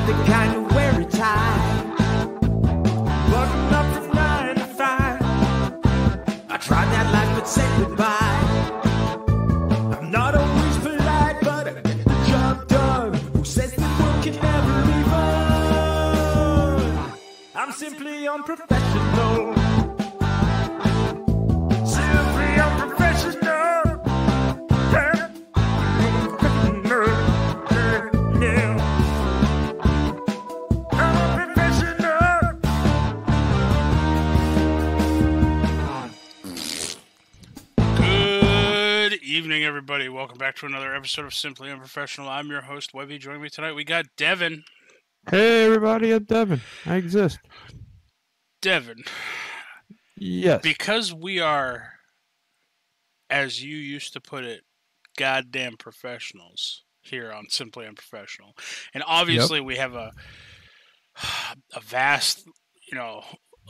the kind you wear a tie. Button up from 9 to 5. I tried that life but said goodbye. I'm not always polite, but I get the job done. Who says the world can never be fun? I'm simply unprofessional. Simply unprofessional. Evening, everybody. Welcome back to another episode of Simply Unprofessional. I'm your host, Webby. Joining me tonight, we got Devin. Hey, everybody, I'm Devin. I exist. Devin. Yes. Because we are, as you used to put it, goddamn professionals here on Simply Unprofessional. And obviously we have a vast,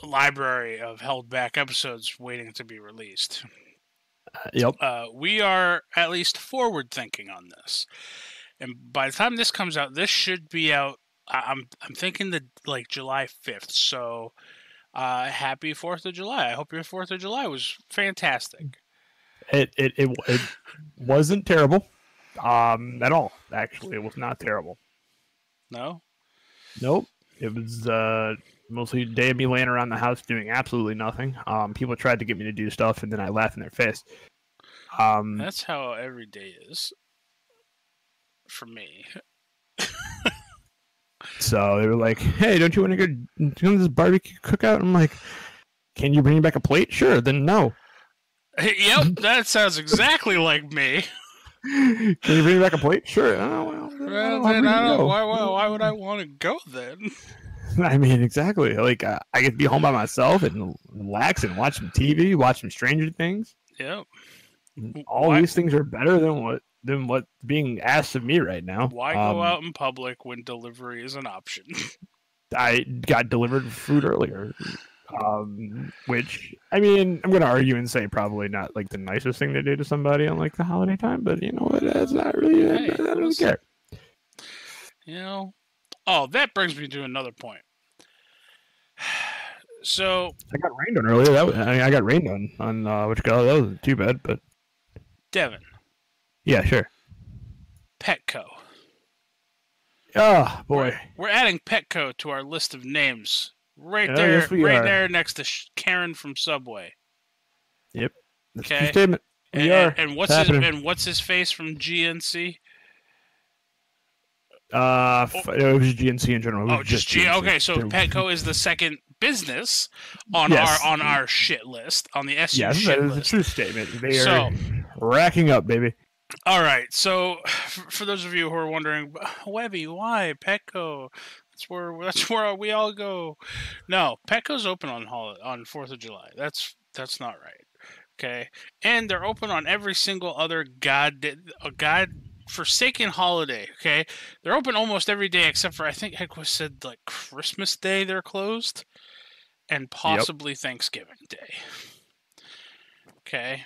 library of held back episodes waiting to be released. We are at least forward thinking on this, and by the time this comes out, this should be out. I'm thinking July 5th. So, happy 4th of July! I hope your 4th of July was fantastic. It wasn't terrible, at all. Actually, it was not terrible. No. Nope. It was mostly a day of me laying around the house doing absolutely nothing. People tried to get me to do stuff, and then I laughed in their face. That's how every day is for me. So they were like, "Hey, don't you want to go to this barbecue cookout?" I'm like, "Can you bring me back a plate?" Sure. Then no. Yep, that sounds exactly like me. Can you bring me back a plate? Sure. Why would I want to go then? I mean, exactly. Like, I get to be home by myself and relax and watch some TV, watch some Stranger Things. Yep. All these things are better than what's being asked of me right now. Why go out in public when delivery is an option? I got delivered food earlier, which, I mean, I'm going to argue and say probably not like the nicest thing to do to somebody on like the holiday time, but you know what? That's not really. Hey, I don't really care. Oh, that brings me to another point. So I got rained on earlier. I got rained on which that wasn't too bad, but Devin. Yeah, sure. Petco. Oh boy, we're adding Petco to our list of names. Right yes, there next to Karen from Subway. Yep. That's okay. A statement. And what's his face from GNC? It was GNC in general. Just GNC. Okay, so Petco is the second business on our shit list, on the SU shit list. That is a true statement. They are racking up, baby. All right, so for those of you who are wondering, Webby, why Petco? That's where we all go. No, Petco's open on 4th of July. That's not right. Okay, and they're open on every single other forsaken holiday. Okay, they're open almost every day except for, I think Petco said, like Christmas Day they're closed, and possibly Thanksgiving Day. Okay,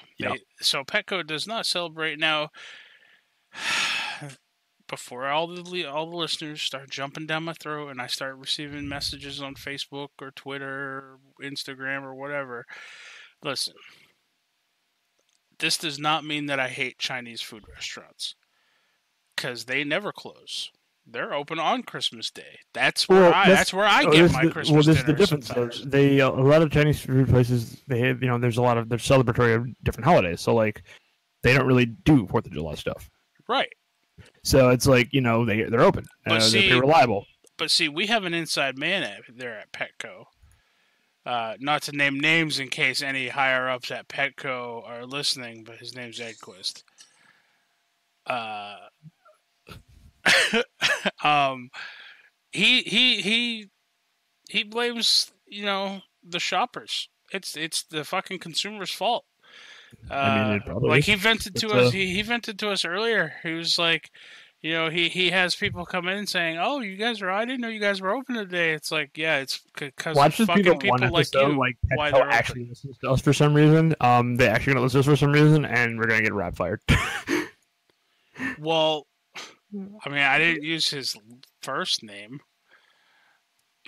so Petco does not celebrate now. Before all the listeners start jumping down my throat and I start receiving messages on Facebook or Twitter, or Instagram or whatever, listen. This does not mean that I hate Chinese food restaurants, because they never close. They're open on Christmas Day. That's where I get my Christmas dinner. Well, there's the difference. A lot of Chinese food places, they have, there's celebratory of different holidays. So like, they don't really do 4th of July stuff. Right. So it's like, they're open. They're pretty reliable. But see, we have an inside man there at Petco. Not to name names in case any higher ups at Petco are listening, but his name's Edquist. He blames the shoppers. It's the fucking consumer's fault. It probably like is. He vented to us earlier. He was like, he has people come in saying, "Oh, you guys I didn't know you guys were open today." It's like, yeah, it's because fucking people like you. Why they're actually listening to us for some reason. They actually gonna listen to us for some reason, and we're gonna get rap fired. Well, I mean, I didn't use his first name.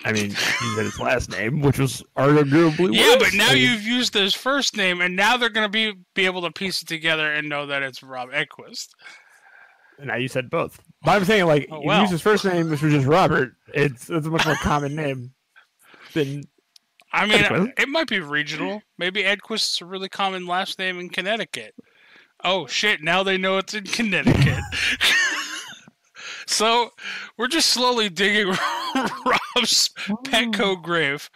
I mean, he said his last name, which was arguably Yeah, worse. but now you've used his first name, and now they're going to be able to piece it together and know that it's Rob Edquist. And now you said both. But I'm saying, like, if you use his first name, which was just Robert, it's a much more common name than. I mean, it might be regional. Maybe Edquist's a really common last name in Connecticut. Oh shit! Now they know it's in Connecticut. So we're just slowly digging Rob's Petco grave.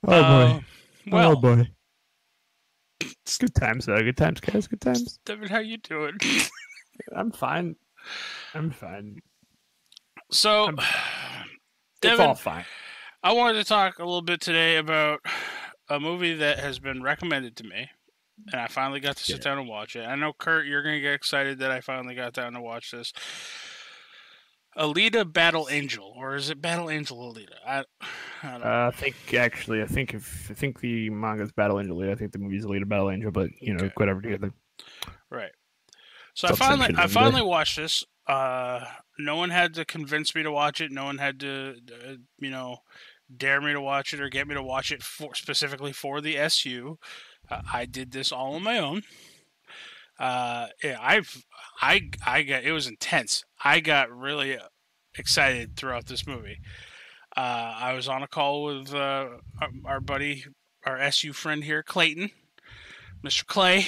Oh boy! Well, oh boy! It's good times, though. Good times, guys. Good times. Devin, how you doing? I'm fine. I'm fine. So, Devin, it's all fine. I wanted to talk a little bit today about a movie that has been recommended to me, and I finally got to sit down and watch it. I know, Kurt, you're going to get excited that I finally got down to watch this. Alita Battle Angel, or is it Battle Angel Alita? I don't know. I think the manga's Battle Angel Alita. I think the movie's Alita Battle Angel, but whatever together. Right. So I finally watched this. No one had to convince me to watch it. No one had to, dare me to watch it or get me to watch it specifically for the SU. I did this all on my own. It was intense. I got really excited throughout this movie. I was on a call with our buddy, our SU friend here, Clayton, Mr. Clay,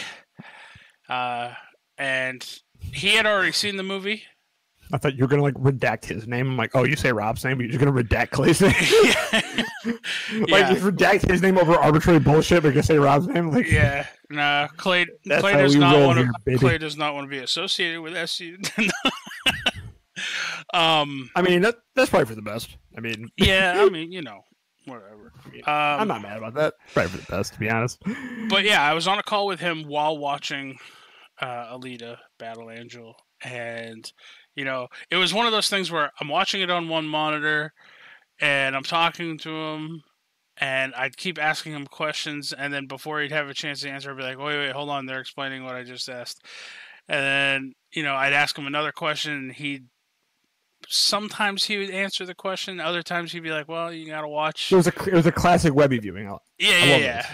and he had already seen the movie. I thought you were gonna redact his name. I'm like, oh, you say Rob's name, but you're just gonna redact Clay's name. Just redact his name over arbitrary bullshit, but you're gonna say Rob's name. Nah, Clay does not want to. Clay does not want to be associated with SU. I mean, that's probably for the best. I mean, whatever. I'm not mad about that. Probably for the best, to be honest. But yeah, I was on a call with him while watching Alita Battle Angel, and it was one of those things where I'm watching it on one monitor, and I'm talking to him, and I'd keep asking him questions, and then before he'd have a chance to answer, I'd be like, wait, hold on, they're explaining what I just asked. And then, I'd ask him another question, and sometimes he would answer the question, other times he'd be like, well, you gotta watch. It was a classic Webby viewing. Yeah.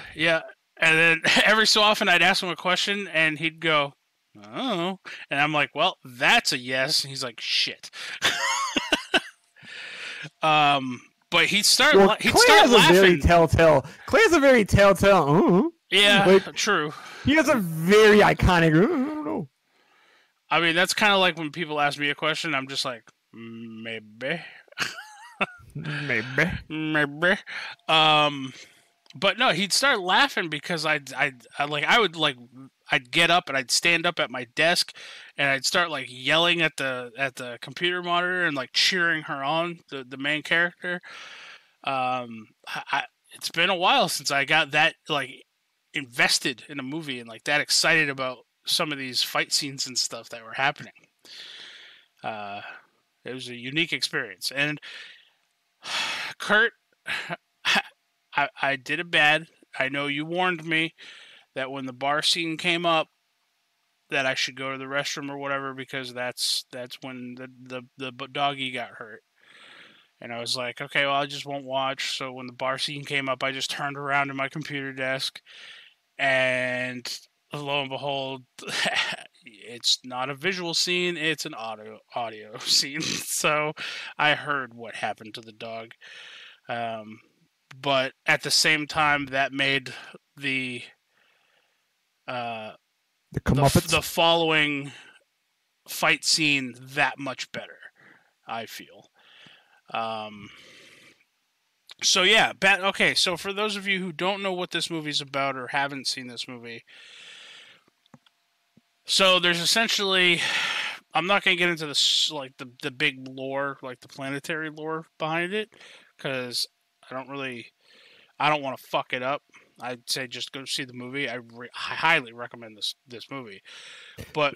And then every so often I'd ask him a question, and he'd go, oh, and I'm like, well, that's a yes. And he's like, shit. But he'd start laughing. Clay has a very telltale. Yeah, true. He has a very iconic. I don't know. I mean, that's kind of like when people ask me a question. I'm just like, maybe. Maybe. But no, he'd start laughing because I'd get up and I'd stand up at my desk and I'd start yelling at the computer monitor and cheering her on, the main character. It's been a while since I got that invested in a movie and that excited about some of these fight scenes and stuff that were happening. It was a unique experience. And Kurt, I did it bad. I know you warned me that when the bar scene came up that I should go to the restroom or whatever because that's when the doggy got hurt. And I was like, okay, well, I just won't watch. So when the bar scene came up, I just turned around to my computer desk and lo and behold, it's not a visual scene, it's an audio scene. So I heard what happened to the dog. But at the same time, that made the following fight scene that much better, I feel. So yeah, okay, so for those of you who don't know what this movie's about or haven't seen this movie, so there's essentially, I'm not going to get into this, the big lore, the planetary lore behind it, because I don't want to fuck it up. I'd say just go see the movie. I highly recommend this movie. But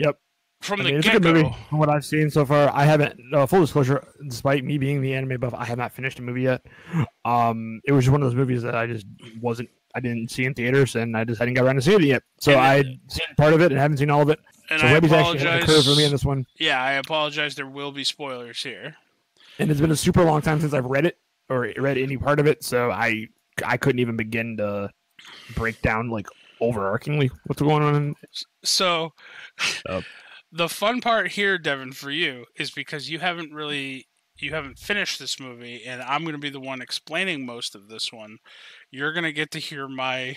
from the get-go, from what I've seen so far, I haven't. Full disclosure, despite me being the anime buff, I have not finished the movie yet. It was one of those movies that I didn't see in theaters, and I just hadn't got around to seeing it yet. So I'd seen part of it and haven't seen all of it. And so Webby's actually ahead of the curve for me in this one. Yeah, I apologize. There will be spoilers here. and it's been a super long time since I've read it or read any part of it, so I couldn't even begin to break down like overarchingly what's going on. So, Uh, the fun part here, Devin, for you is because you haven't finished this movie, and I'm going to be the one explaining most of this one. You're going to get to hear my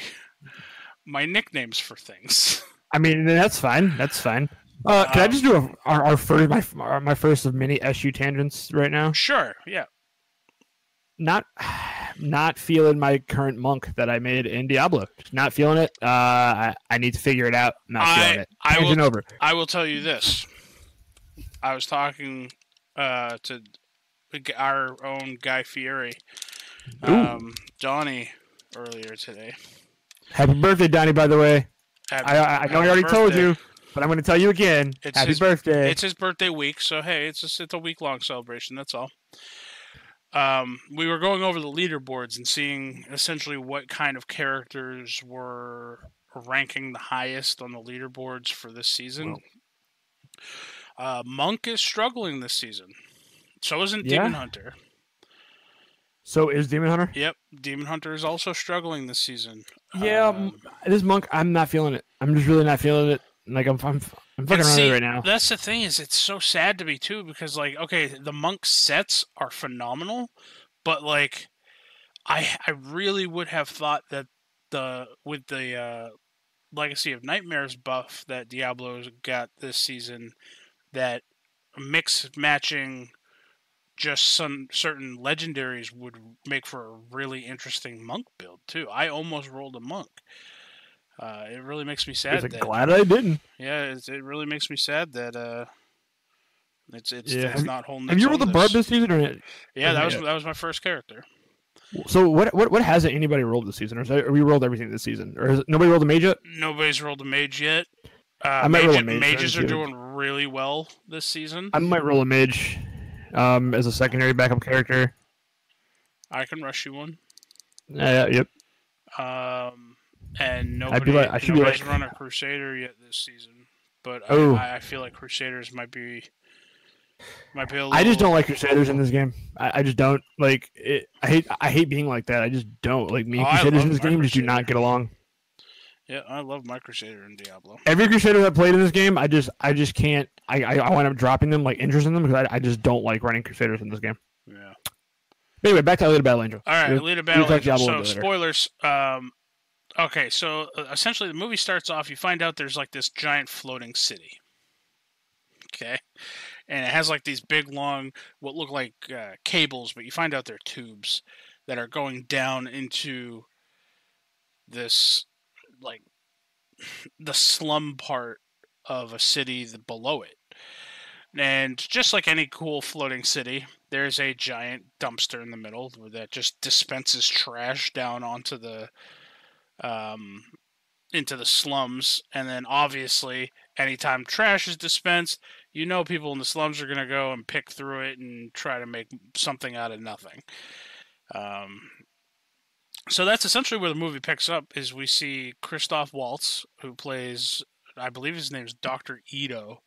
nicknames for things. I mean, that's fine. That's fine. Can I just do our first my first of many SU tangents right now? Sure. Yeah. Not feeling my current monk that I made in Diablo. Just not feeling it. I need to figure it out. Not feeling it. Tangent over. I will tell you this. I was talking to our own Guy Fieri, Donnie, earlier today. Happy birthday, Donnie, by the way. I know I already told you, but I'm going to tell you again. Happy birthday. It's his birthday week, so hey, it's a week-long celebration, that's all. We were going over the leaderboards and seeing essentially what kind of characters were ranking the highest on the leaderboards for this season. Monk is struggling this season. So isn't Demon Hunter. So is Demon Hunter? Yep, Demon Hunter is also struggling this season. Yeah, this monk, I'm not feeling it. I'm just really not feeling it. Like I'm fucking around it right now. That's the thing, is it's so sad to me too, because like, okay, the monk sets are phenomenal, but like, I really would have thought that with the Legacy of Nightmares buff that Diablo's got this season, that mix matching just some certain legendaries would make for a really interesting monk build too. I almost rolled a monk. It really makes me sad. Glad I didn't. Yeah, it really makes me sad that it's not holding. Have you rolled the barb this season or not? Yeah, that was my first character. So what hasn't anybody rolled this season, or we rolled everything this season, or has nobody rolled a mage yet? Nobody's rolled a mage yet. I might roll a mage. Mages are doing really well this season. I might roll a mage as a secondary backup character. I can rush you one. Yep. And nobody's run a Crusader yet this season. But I feel like Crusaders might be a little... I just don't like Crusaders in this game. I just don't. Like it. I hate being like that. I just don't. Like me and Crusaders in this game just do not get along. Yeah, I love my Crusader in Diablo. Every Crusader that played in this game, I just can't. I wind up dropping them, like interest in them, because I just don't like running Crusaders in this game. Yeah. Anyway, back to Alita Battle Angel. All right, Alita Battle Angel. So spoilers. Okay, so essentially the movie starts off, you find out there's like this giant floating city. Okay? And it has like these big, long, what look like cables, but you find out they're tubes that are going down into this, like, the slum part of a city below it. And just like any cool floating city, there's a giant dumpster in the middle that just dispenses trash down onto the into the slums. And then obviously anytime trash is dispensed, you know people in the slums are going to go and pick through it and try to make something out of nothing. So that's essentially where the movie picks up, is we see Christoph Waltz, who plays, I believe his name's Dr. Ito.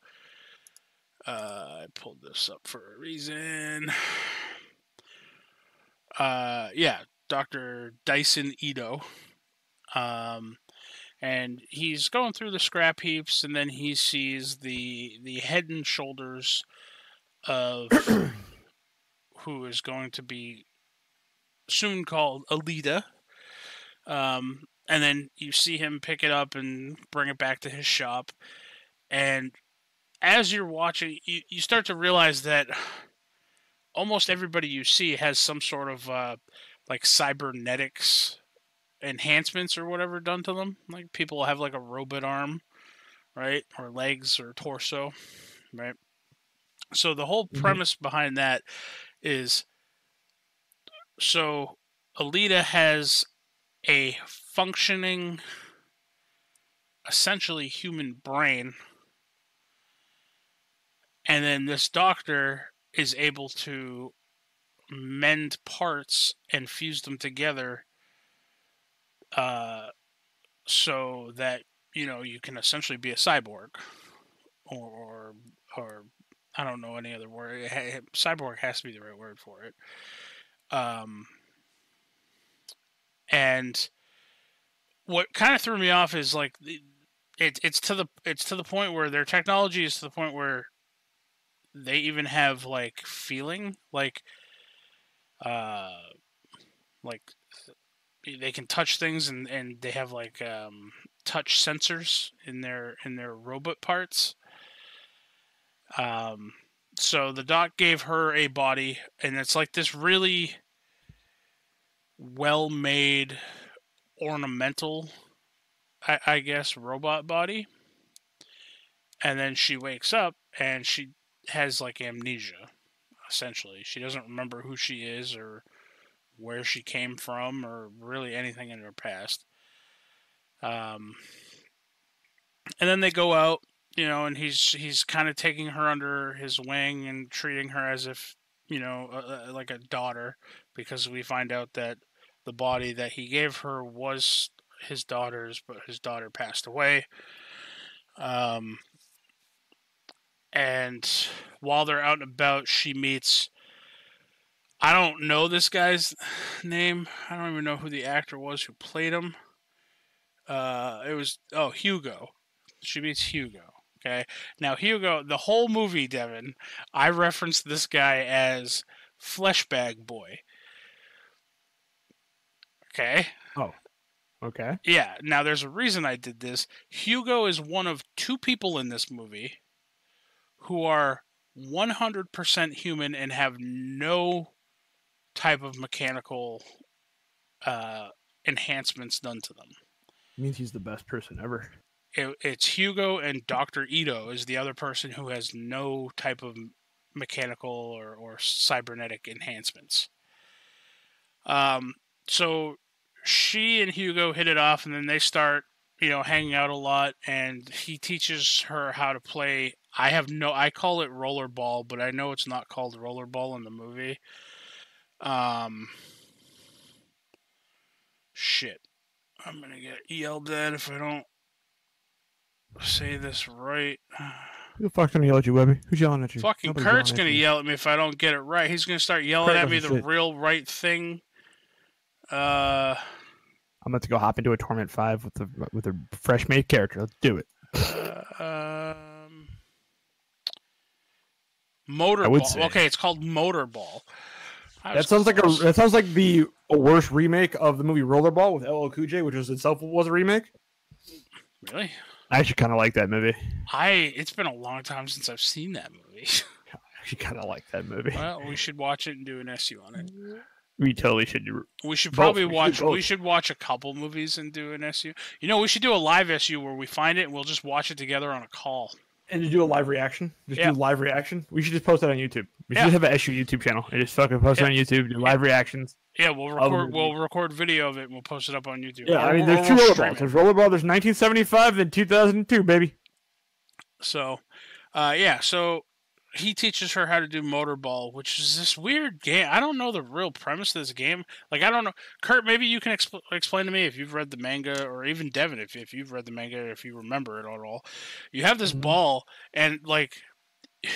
I pulled this up for a reason. Yeah, Dr. Dyson Ito. And he's going through the scrap heaps, and then he sees the head and shoulders of who is going to be soon called Alita. And then you see him pick it up and bring it back to his shop. And as you're watching, you start to realize that almost everybody you see has some sort of like cybernetics enhancements or whatever done to them. Like people have like a robot arm, right? Or legs or torso, right? So the whole premise behind that is, so Alita has a functioning, essentially human brain, and then this doctor is able to mend parts and fuse them together so that, you know, you can essentially be a cyborg or I don't know any other word. Cyborg has to be the right word for it. And what kind of threw me off is like it's to the point where their technology is to the point where they even have like feeling, uh like they can touch things, and they have like touch sensors in their robot parts. So the doc gave her a body, and it's like this really well made ornamental, I guess, robot body. And then she wakes up and she has like amnesia. Essentially, she doesn't remember who she is or where she came from or really anything in her past. And then they go out, and he's kind of taking her under his wing and treating her as if, like a daughter, because we find out that the body that he gave her was his daughter's, but his daughter passed away. And while they're out and about, she meets. I don't know this guy's name. I don't even know who the actor was who played him. It was Hugo. She meets Hugo. Okay, now Hugo, the whole movie, Devin, I referenced this guy as Fleshbag Boy. Okay. Oh. Okay. Yeah. Now there's a reason I did this. Hugo is one of two people in this movie who are 100% human and have no type of mechanical enhancements done to them. It means he's the best person ever. It's Hugo, and Dr. Ito is the other person who has no type of mechanical or cybernetic enhancements. So she and Hugo hit it off, and then they start, hanging out a lot, and he teaches her how to play. I call it rollerball, but I know it's not called rollerball in the movie. Shit. I'm gonna get yelled at if I don't say this right. Who the fuck's gonna yell at you, Webby? Who's yelling at you? Fucking Nobody's Kurt's yelling at gonna you. yell at me if I don't get it right. He's gonna start yelling Kurt at me doesn't the shit. real right thing. I'm about to go hop into a Torment 5 with a fresh made character. Let's do it. Motorball. Okay, it's called Motorball. That sounds like the worst remake of the movie Rollerball with LL Cool J, which was itself was a remake. Really? I actually kind of like that movie. It's been a long time since I've seen that movie. I actually kind of like that movie. Well, we should watch it and do an SU on it. We totally should do. We should both. probably We watch. should both. We should watch a couple movies and do an SU. We should do a live SU where we find it and we'll just watch it together on a call. And to do a live reaction. Do live reaction. We should just post that on YouTube. We should Yeah. have an SU YouTube channel and just fucking post it on YouTube. Do live reactions. Yeah, we'll record video of it and we'll post it up on YouTube. Yeah, I mean, there's two rollerballs. There's rollerball. There's 1975 and 2002, baby. So, so he teaches her how to do motorball, which is this weird game. I don't know the real premise of this game. Like, I don't know. Kurt, maybe you can explain to me if you've read the manga, or even Devin, if you've read the manga, if you remember it at all. You have this ball, and like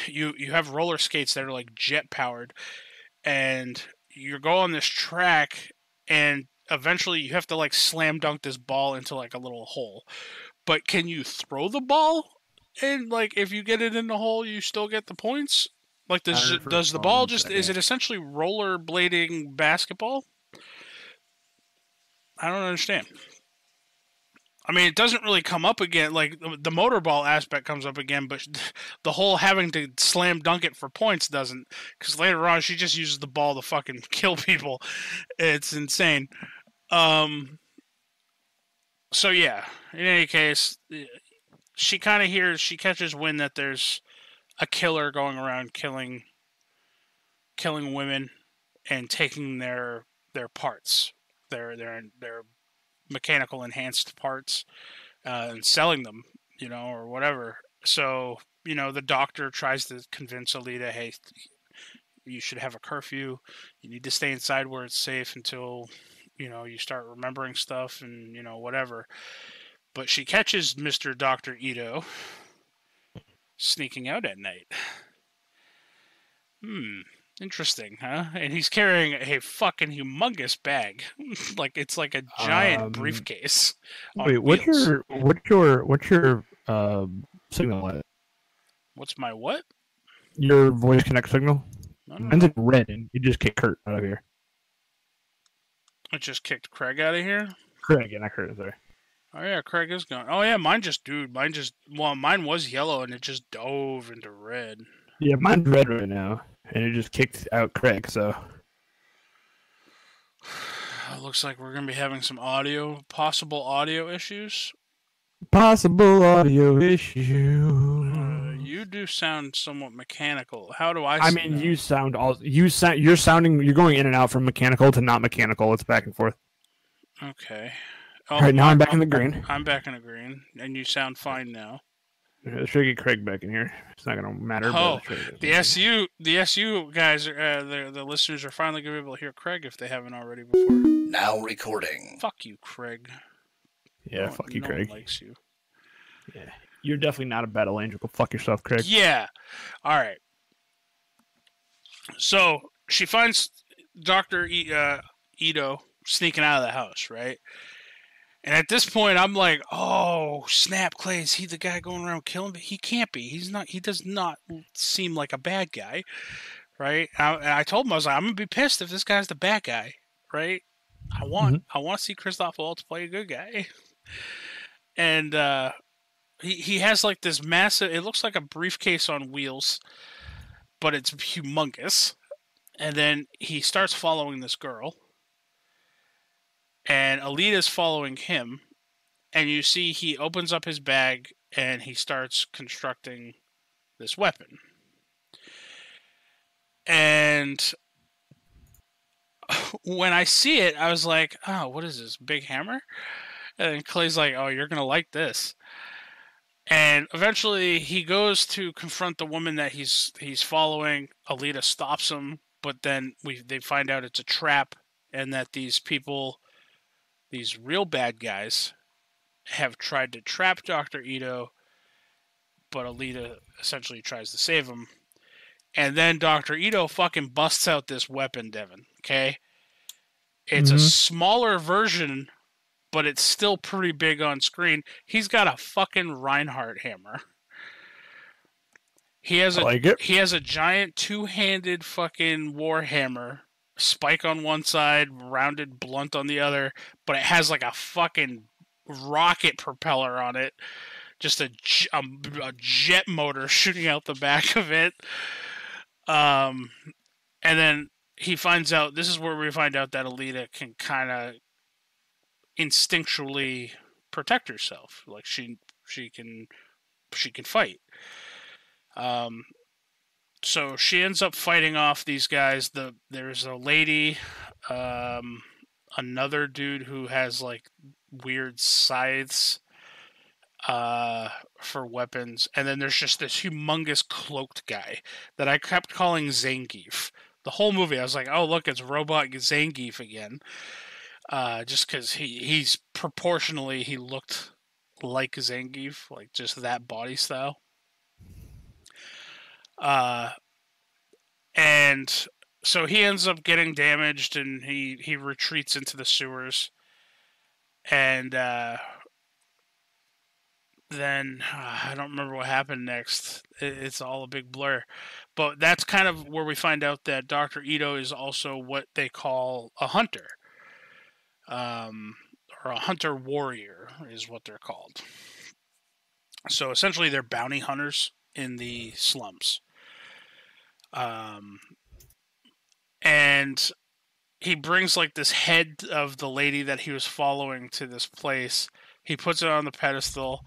you have roller skates that are like jet powered, and you go on this track, and eventually you have to like slam dunk this ball into like a little hole. But can you throw the ball? And like, if you get it in the hole, you still get the points. Like, does the ball is it essentially rollerblading basketball? I don't understand. I mean, it doesn't really come up again. Like, the motorball aspect comes up again, but the whole having to slam dunk it for points doesn't. Because later on, she just uses the ball to fucking kill people. It's insane. So yeah, in any case, she catches wind that there's a killer going around killing women and taking their parts, their mechanical enhanced parts, and selling them, or whatever. So, the doctor tries to convince Alita, hey, you should have a curfew. You need to stay inside where it's safe until, you start remembering stuff and, whatever. But she catches Mr. Dr. Ito sneaking out at night. Interesting, huh? And he's carrying a fucking humongous bag, like it's like a giant briefcase Wait, on wheels. what's your signal at? What's my what? Your voice connect signal? I don't Mine's know. in red, and you just kicked Kurt out of here. I just kicked Craig out of here. Craig, not Kurt. Sorry. Oh yeah, Craig is gone. Oh yeah, mine was yellow and it just dove into red. Yeah, mine's red right now, and it just kicked out Craig. So It looks like we're gonna be having some possible audio issues. possible audio issue. You do sound somewhat mechanical. How do I? I mean, you sound all you sound. You're sounding. You're going in and out from mechanical to not mechanical. It's back and forth. Okay. All right, now I'm back in the green. I'm back in the green, and you sound fine now. Let's try to get Craig back in here. It's not gonna matter. Oh, the SU guys, the listeners are finally gonna be able to hear Craig if they haven't already before. Now recording. Fuck you, Craig. Yeah, fuck you, no Craig. one likes you. Yeah, you're definitely not a battle angel. Go fuck yourself, Craig. Yeah. All right. So she finds Dr. Ito sneaking out of the house, right? And at this point, I'm like, oh, snap, Clay, is he the guy going around killing me? He can't be. He's not. He does not seem like a bad guy, right? And I told him, I was like, I'm going to be pissed if this guy's the bad guy, right? I want to see Christoph Waltz play a good guy. And he has like this massive, it looks like a briefcase on wheels, but it's humongous. And then he starts following this girl. And Alita's following him. And you see he opens up his bag and he starts constructing this weapon. And when I see it, I was like, oh, what is this, big hammer? And Clay's like, oh, you're going to like this. And eventually he goes to confront the woman that he's following. Alita stops him, but then they find out it's a trap and that these people, these real bad guys, have tried to trap Dr. Ito, but Alita essentially tries to save him. And then Dr. Ito fucking busts out this weapon, Devin, okay? It's a smaller version, but it's still pretty big on screen. He's got a fucking Reinhardt hammer. He has a giant two-handed fucking war hammer, spike on one side, rounded blunt on the other, but it has like a fucking rocket propeller on it. Just a jet motor shooting out the back of it. And then he finds out, this is where we find out that Alita can kind of instinctually protect herself. Like she can fight. So she ends up fighting off these guys. There's a lady, another dude who has like weird scythes for weapons, and then there's just this humongous cloaked guy that I kept calling Zangief. The whole movie, I was like, oh look, it's Robot Zangief again. Just because he's proportionally, he looked like Zangief, like just that body style. And so he ends up getting damaged, and he retreats into the sewers. And then I don't remember what happened next. It's all a big blur. But that's kind of where we find out that Dr. Ito is also what they call a hunter. Or a hunter warrior is what they're called. So essentially they're bounty hunters in the slums. And he brings like this head of the lady that he was following to this place. He puts it on the pedestal,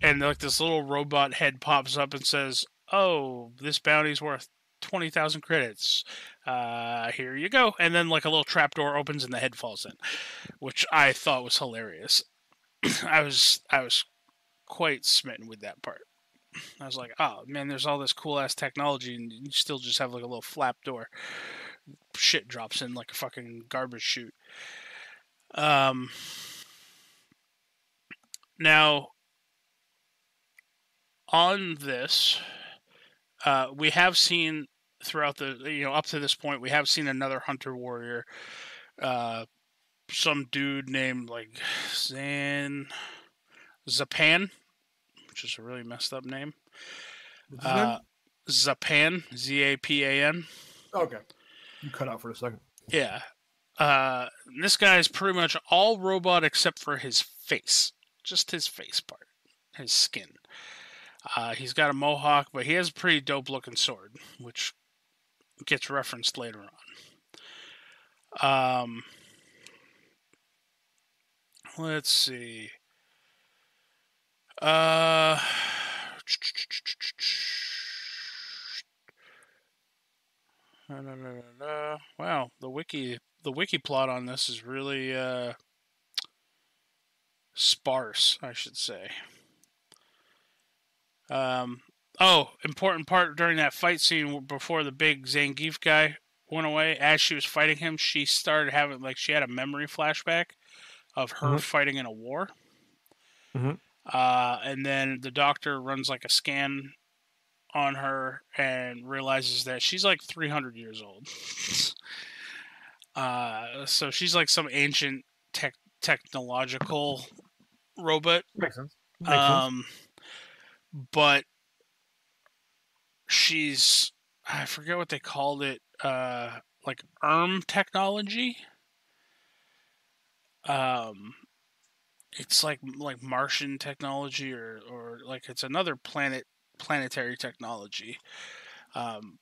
and like this little robot head pops up and says, "Oh, this bounty's worth 20,000 credits. Here you go." And then like a little trapdoor opens and the head falls in, which I thought was hilarious. I was quite smitten with that part. I was like, oh man, there's all this cool ass technology and you still just have like a little flap door. Shit drops in like a fucking garbage chute. Now, on this, we have seen throughout the up to this point, we have seen another hunter warrior, some dude named like Zapan, which is a really messed up name. What's his name? Zapan, Zapan. Okay. You cut out for a second. Yeah. This guy is pretty much all robot except for his face. Just his face part. His skin. He's got a mohawk, but he has a pretty dope looking sword, which gets referenced later on. Let's see. Wow, the wiki plot on this is really sparse, I should say. Important part during that fight scene before the big Zangief guy went away. As she was fighting him, she started having she had a memory flashback of her fighting in a war. And then the doctor runs like a scan on her and realizes that she's like 300 years old. So she's like some ancient technological robot. Makes sense. But she's, I forget what they called it, like technology. It's like Martian technology or like it's another planetary technology,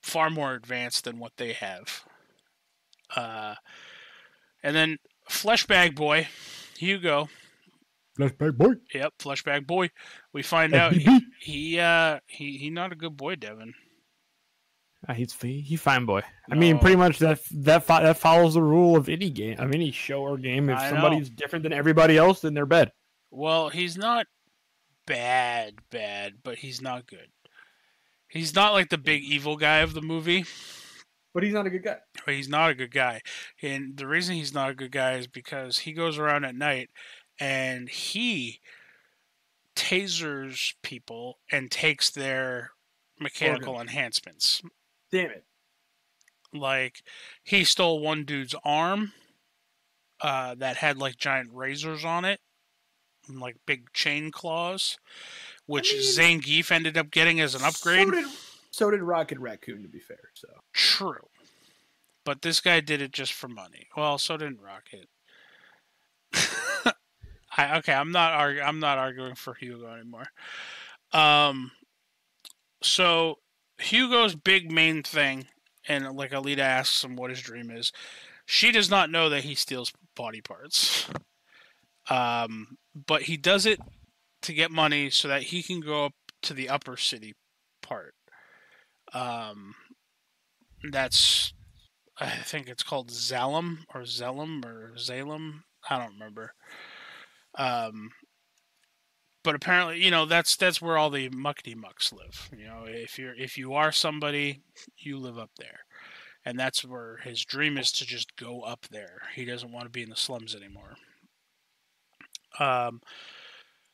far more advanced than what they have. And then Fleshbag Boy, Hugo. Fleshbag Boy. Yep, Fleshbag Boy. We find out he not a good boy, Devin. He's fine boy. I mean, pretty much that follows the rule of any game, of any show or game. If somebody's different than everybody else, then they're bad. Well, he's not bad, but he's not good. He's not like the big evil guy of the movie. But he's not a good guy. But he's not a good guy. And the reason he's not a good guy is because he goes around at night and he tasers people and takes their mechanical enhancements. Damn it. Like, he stole one dude's arm that had like giant razors on it and like big chain claws, which Zangief ended up getting as an upgrade. So did Rocket Raccoon, to be fair. So true. But this guy did it just for money. Well, so didn't Rocket. I'm not arguing for Hugo anymore. So Hugo's big main thing, and like Alita asks him what his dream is, she does not know that he steals body parts. But he does it to get money so that he can go up to the upper city part. That's, I think it's called Zalem or Zelum or Zalem. I don't remember. But apparently, that's where all the muckety mucks live. If you are somebody, you live up there, and that's where his dream is, to just go up there. He doesn't want to be in the slums anymore.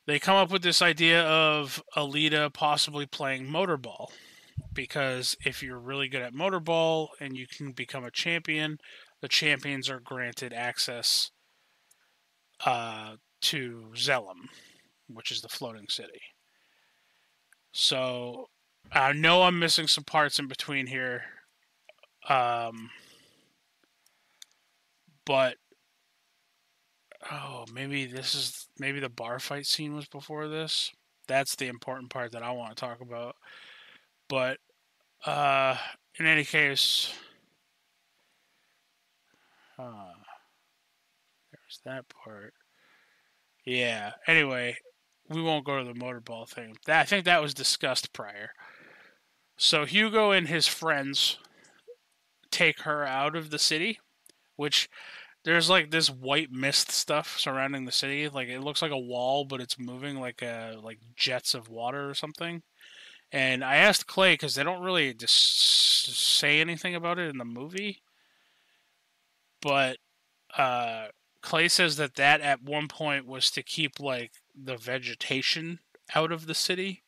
They come up with this idea of Alita possibly playing motorball, because if you're really good at motorball and you can become a champion, the champions are granted access to Zelum, which is the floating city. So I know I'm missing some parts in between here, but maybe the bar fight scene was before this. That's the important part that I want to talk about. But in any case, there's that part. Yeah. Anyway, we won't go to the motorball thing. I think that was discussed prior. So Hugo and his friends take her out of the city, which there's like this white mist stuff surrounding the city. Like, it looks like a wall, but it's moving like jets of water or something. And I asked Clay, because they don't really just say anything about it in the movie. But Clay says that at one point was to keep like the vegetation out of the city,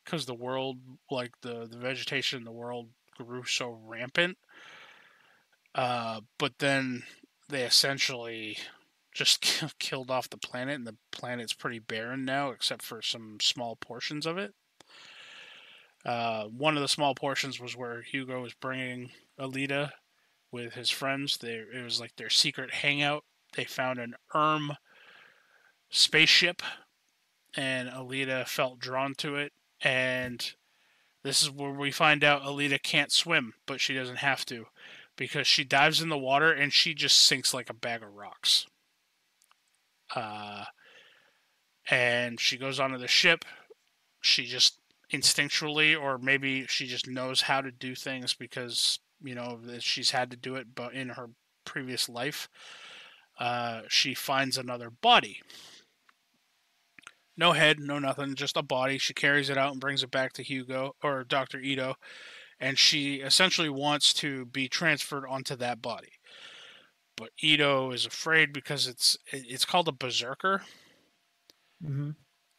because the world, like the vegetation in the world grew so rampant. But then they essentially just killed off the planet, and the planet's pretty barren now, except for some small portions of it. One of the small portions was where Hugo was bringing Alita with his friends. It was like their secret hangout. They found an spaceship, and Alita felt drawn to it. And this is where we find out Alita can't swim, but she doesn't have to, because she dives in the water and she just sinks like a bag of rocks. And she goes onto the ship. She just instinctually, or maybe she just knows how to do things because, she's had to do it, but in her previous life, she finds another body. No head, no nothing, just a body. She carries it out and brings it back to Hugo, or Dr. Ito, and she essentially wants to be transferred onto that body. But Ito is afraid because it's called a berserker. Mm-hmm.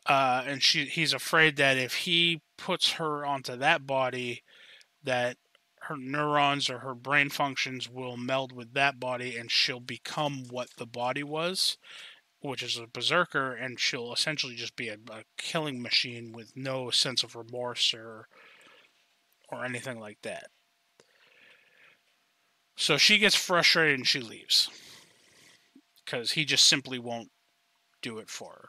And he's afraid that if he puts her onto that body, that her neurons or her brain functions will meld with that body and she'll become what the body was, which is a berserker, and she'll essentially just be a killing machine with no sense of remorse or anything like that. So she gets frustrated and she leaves because he just simply won't do it for her.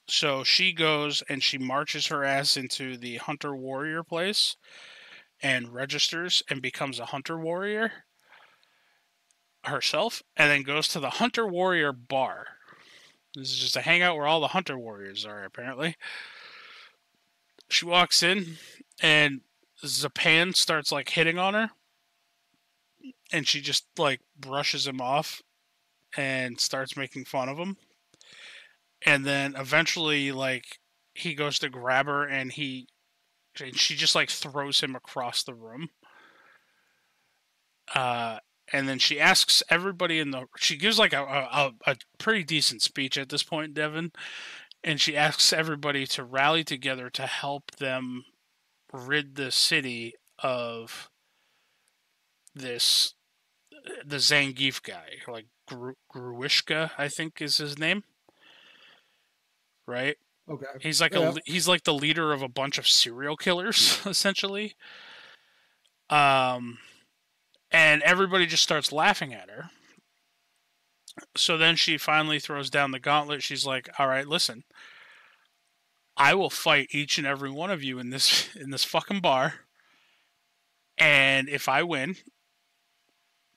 So she goes and she marches her ass into the hunter warrior place and registers and becomes a hunter warrior herself, and then goes to the hunter warrior bar. This is just a hangout where all the hunter warriors are, apparently. She walks in and Zapan starts like hitting on her, and she just like brushes him off and starts making fun of him. And then eventually, like, he goes to grab her, and she just like throws him across the room. And then she asks everybody she gives like a pretty decent speech at this point, Devin, and she asks everybody to rally together to help them rid the city of the Zangief guy, like Gruishka, I think is his name. Right? Okay. He's like he's like the leader of a bunch of serial killers, essentially. And everybody just starts laughing at her. So then she finally throws down the gauntlet. She's like, "All right, listen. I will fight each and every one of you in this fucking bar. And if I win,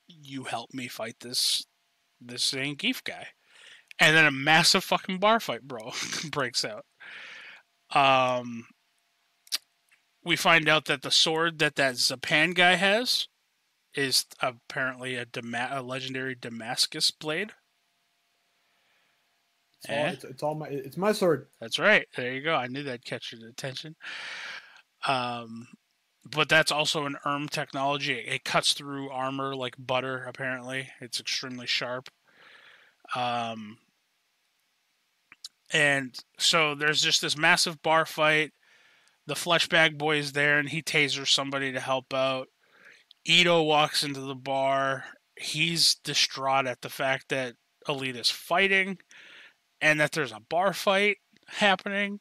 you help me fight this Zangief guy." And then a massive fucking bar fight, breaks out. We find out that the sword that Zapan guy has is apparently a legendary Damascus blade. It's my sword. That's right. There you go. I knew that'd catch your attention. But that's also an technology. It cuts through armor like butter, apparently. It's extremely sharp. And so there's just this massive bar fight. The Fleshbag boy is there, and he tasers somebody to help out. Ito walks into the bar. He's distraught at the fact that Alita's fighting and that there's a bar fight happening.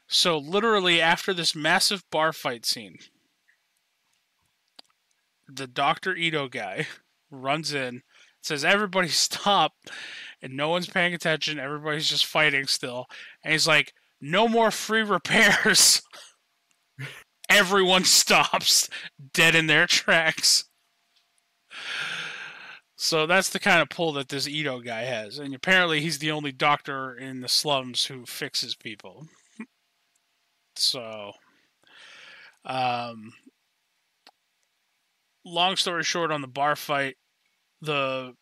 So literally after this massive bar fight scene, the Dr. Ito guy runs in, says, "Everybody stop," and no one's paying attention. Everybody's just fighting still. And he's like, "No more free repairs." Everyone stops dead in their tracks. So that's the kind of pull that this Ito guy has. And apparently he's the only doctor in the slums who fixes people. So, long story short, on the bar fight, the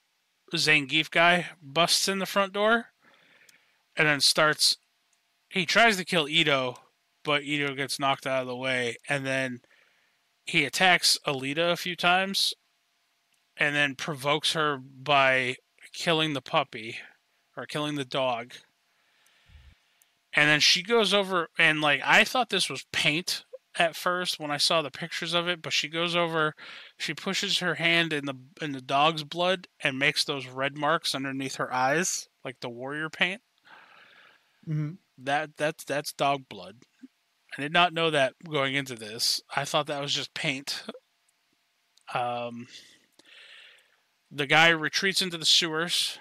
Zangief guy busts in the front door and then he tries to kill Ito, but Ito gets knocked out of the way, and then he attacks Alita a few times and then provokes her by killing the puppy or killing the dog. And then she goes over and, like, I thought this was paint at first when I saw the pictures of it, but she goes over, she pushes her hand in the dog's blood and makes those red marks underneath her eyes, like the warrior paint. Mm-hmm. That's dog blood. I did not know that going into this. I thought that was just paint. Um, the guy retreats into the sewers,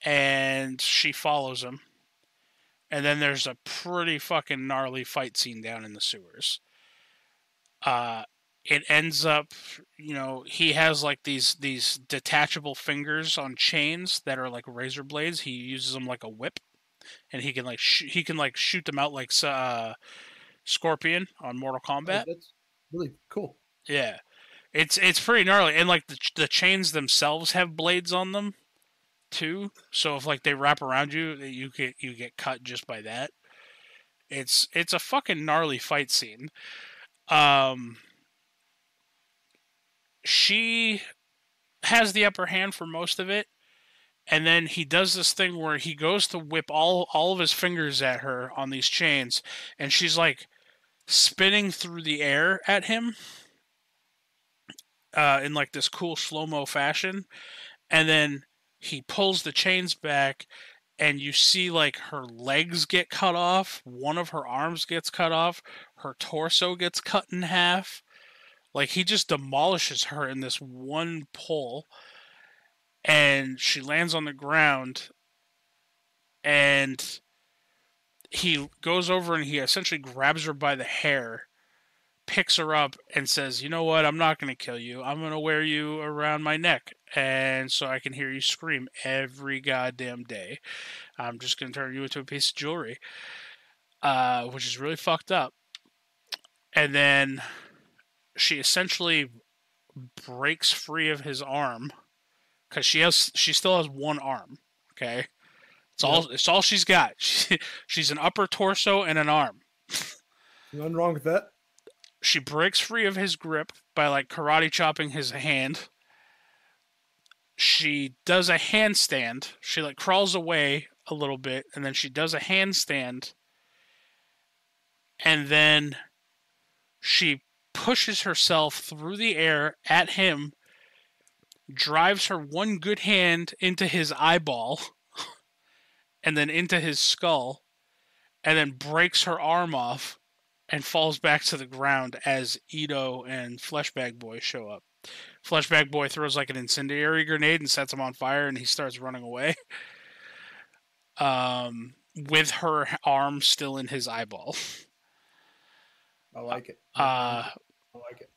and she follows him. And then there's a pretty fucking gnarly fight scene down in the sewers. It ends up, he has like these detachable fingers on chains that are like razor blades. He uses them like a whip, and he can like shoot them out like Scorpion on Mortal Kombat. That's really cool. Yeah, it's pretty gnarly, and like the chains themselves have blades on them too. So if like they wrap around you, you get cut just by that. It's a fucking gnarly fight scene. She has the upper hand for most of it, and then he does this thing where he goes to whip all of his fingers at her on these chains, and she's like spinning through the air at him in like this cool slow-mo fashion, and then he pulls the chains back, and you see like her legs get cut off, one of her arms gets cut off, her torso gets cut in half. Like, he just demolishes her in this one pull, and she lands on the ground, and he goes over and he essentially grabs her by the hair, picks her up, and says, "You know what? I'm not going to kill you. I'm going to wear you around my neck, and so I can hear you scream every goddamn day. I'm just going to turn you into a piece of jewelry," which is really fucked up. And then she essentially breaks free of his arm, because she still has one arm. Okay, it's all she's got. She's an upper torso and an arm. Nothing wrong with that. She breaks free of his grip by like karate chopping his hand. She does a handstand. She like crawls away a little bit, and then she does a handstand, and then she pushes herself through the air at him, drives her one good hand into his eyeball, and then into his skull, and then breaks her arm off and falls back to the ground as Ito and Fleshbag Boy show up. Fleshbag Boy throws like an incendiary grenade and sets him on fire, and he starts running away. With her arm still in his eyeball. I like it. I like it.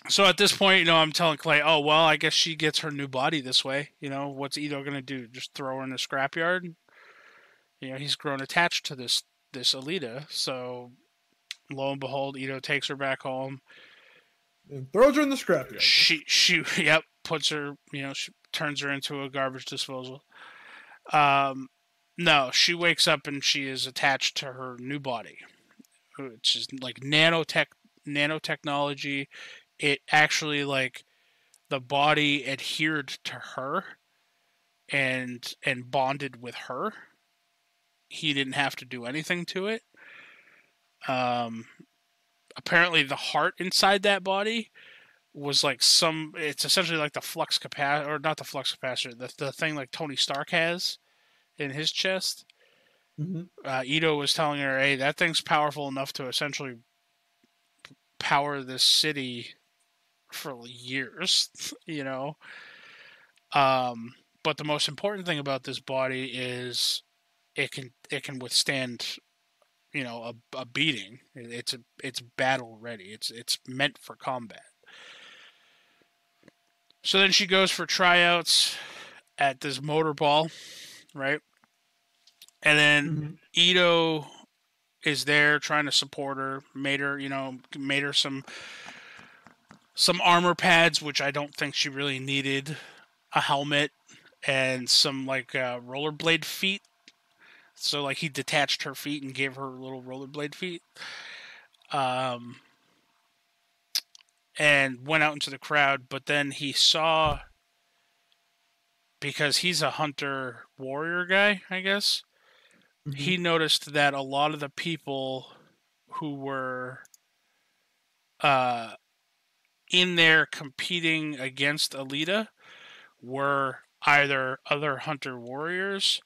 So at this point, I'm telling Clay, oh, well, I guess she gets her new body this way. What's Ito going to do? Just throw her in the scrapyard? He's grown attached to this Alita. So lo and behold, Ito takes her back home. And throws her in the scrapyard. She puts her, she turns her into a garbage disposal. No, she wakes up and she is attached to her new body, which is like nanotechnology. It actually, like, the body adhered to her and bonded with her. He didn't have to do anything to it. Apparently the heart inside that body was like it's essentially like the flux capacitor, or not the flux capacitor, the thing like Tony Stark has in his chest. Mm-hmm. Ito was telling her, hey, that thing's powerful enough to essentially power this city for years, But the most important thing about this body is it can withstand, a beating. It's battle ready. It's meant for combat. So then she goes for tryouts at this motor ball, right? And then Ito is there trying to support her. Made her some armor pads, which I don't think she really needed. A helmet and some like rollerblade feet. So like he detached her feet and gave her little rollerblade feet. And went out into the crowd, but then he saw, because he's a hunter warrior guy, I guess. Mm-hmm. He noticed that a lot of the people who were in there competing against Alita were either other hunter warriors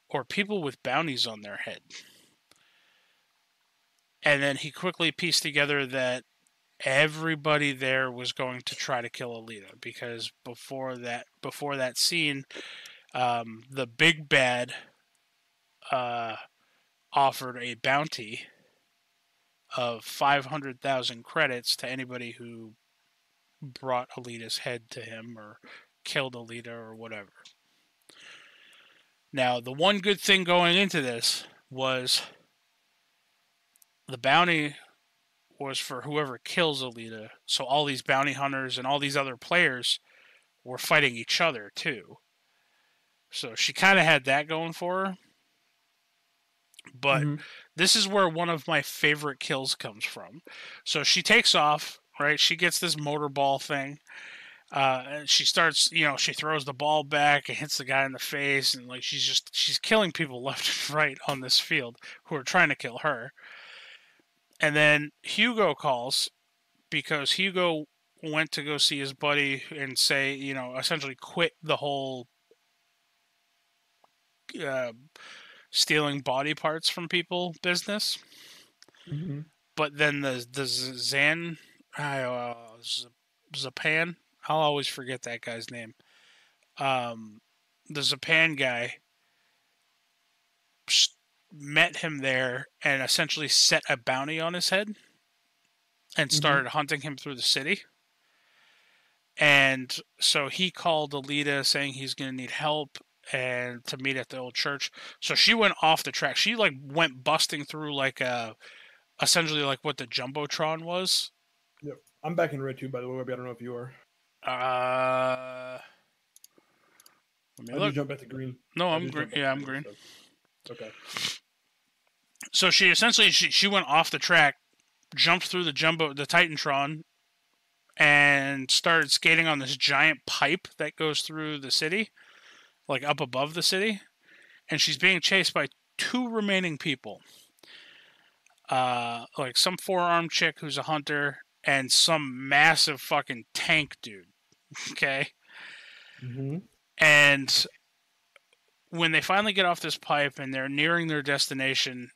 or people with bounties on their head. And then he quickly pieced together that everybody there was going to try to kill Alita, because before that scene, the big bad offered a bounty of 500,000 credits to anybody who brought Alita's head to him or killed Alita or whatever. Now, the one good thing going into this was the bounty was for whoever kills Alita. So all these bounty hunters and all these other players were fighting each other too. So she kind of had that going for her. But this is where one of my favorite kills comes from. So she takes off, right? She gets this motor ball thing. And she starts, she throws the ball back and hits the guy in the face. And like she's killing people left and right on this field who are trying to kill her. And then Hugo calls because Hugo went to go see his buddy and say, essentially quit the whole stealing body parts from people business. But then the Zapan, I'll always forget that guy's name. The Zapan guy met him there and essentially set a bounty on his head and started hunting him through the city. And so he called Alita saying he's going to need help and to meet at the old church. So she went off the track. She went busting through essentially like what the Jumbotron was. Yep. I'm back in red too, by the way, Webby. I don't know if you are. Let me I look. just jump back to green. No, I'm green. Yeah, I'm green. Okay. So she essentially she went off the track, jumped through the Titantron, and started skating on this giant pipe that goes through the city, like up above the city, and she's being chased by two remaining people. Like some four-armed chick who's a hunter and some massive fucking tank dude. Okay? And when they finally get off this pipe and they're nearing their destination,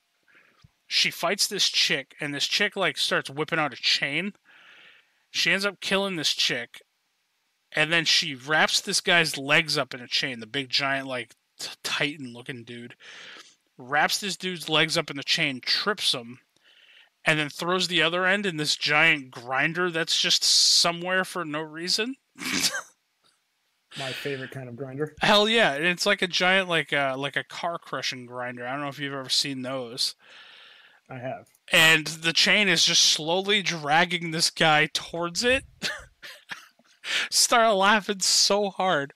she fights this chick, and this chick starts whipping out a chain. She ends up killing this chick, and then she wraps this guy's legs up in a chain, the big giant Titan-looking dude. Wraps this dude's legs up in the chain, trips him, and then throws the other end in this giant grinder that's just somewhere for no reason. My favorite kind of grinder. Hell yeah. And it's like a giant, like a car crushing grinder. I don't know if you've ever seen those. I have. And the chain is just slowly dragging this guy towards it. Start laughing so hard.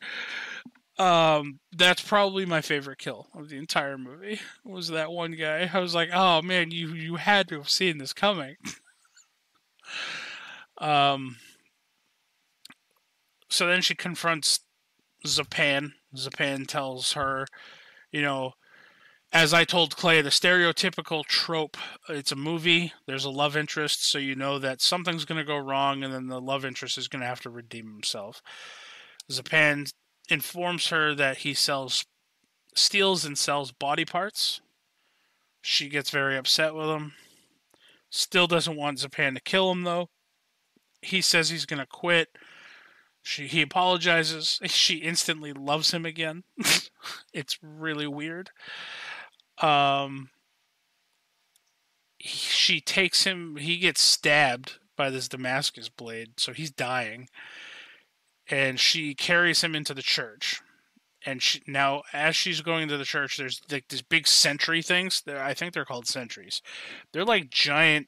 That's probably my favorite kill of the entire movie. Was that one guy? I was like, oh man, you had to have seen this coming. So then she confronts Zapan. Zapan tells her, as I told Clay, the stereotypical trope, it's a movie, there's a love interest, so you know that something's going to go wrong, and then the love interest is going to have to redeem himself. Zapan informs her that he steals and sells body parts. She gets very upset with him. Still doesn't want Zapan to kill him, though. He says he's going to quit. He apologizes. She instantly loves him again. It's really weird. She takes him. He gets stabbed by this Damascus blade, so he's dying. And she carries him into the church. And now, as she's going into the church, there's these big sentry things. I think they're called sentries. They're like giant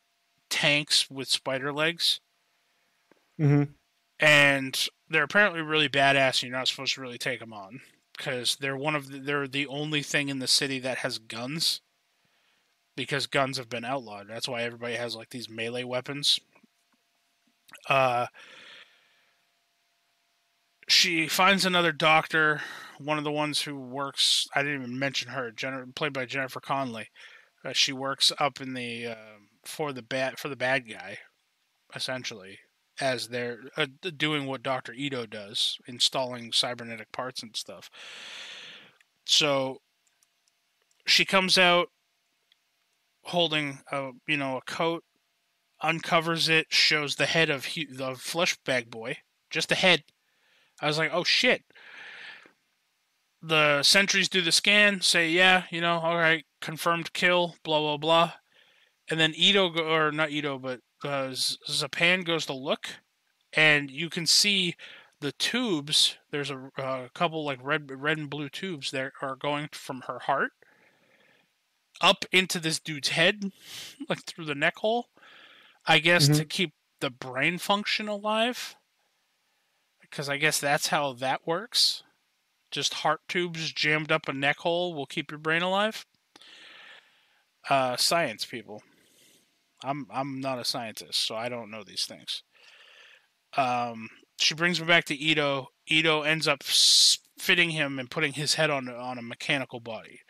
tanks with spider legs. And they're apparently really badass, and you're not supposed to really take them on. Because they're the only thing in the city that has guns. Because guns have been outlawed. That's why everybody has these melee weapons. She finds another doctor, one of the ones who works. I didn't even mention her, played by Jennifer Connelly. She works up in the for the bad guy, essentially, as they're doing what Dr. Ito does, installing cybernetic parts and stuff. So she comes out holding a coat, uncovers it, shows the head of the flesh bag boy, just the head. I was like, oh shit. The sentries do the scan, say, yeah, all right, confirmed kill, blah, blah, blah. And then not Ito, but Zapan goes to look, and you can see the tubes. There's a couple like red and blue tubes that are going from her heart up into this dude's head, like through the neck hole. I guess to keep the brain function alive. Because I guess that's how that works. Just heart tubes jammed up a neck hole will keep your brain alive. Science, people. I'm not a scientist, so I don't know these things. She brings me back to Ito. Ito ends up fitting him and putting his head on a mechanical body.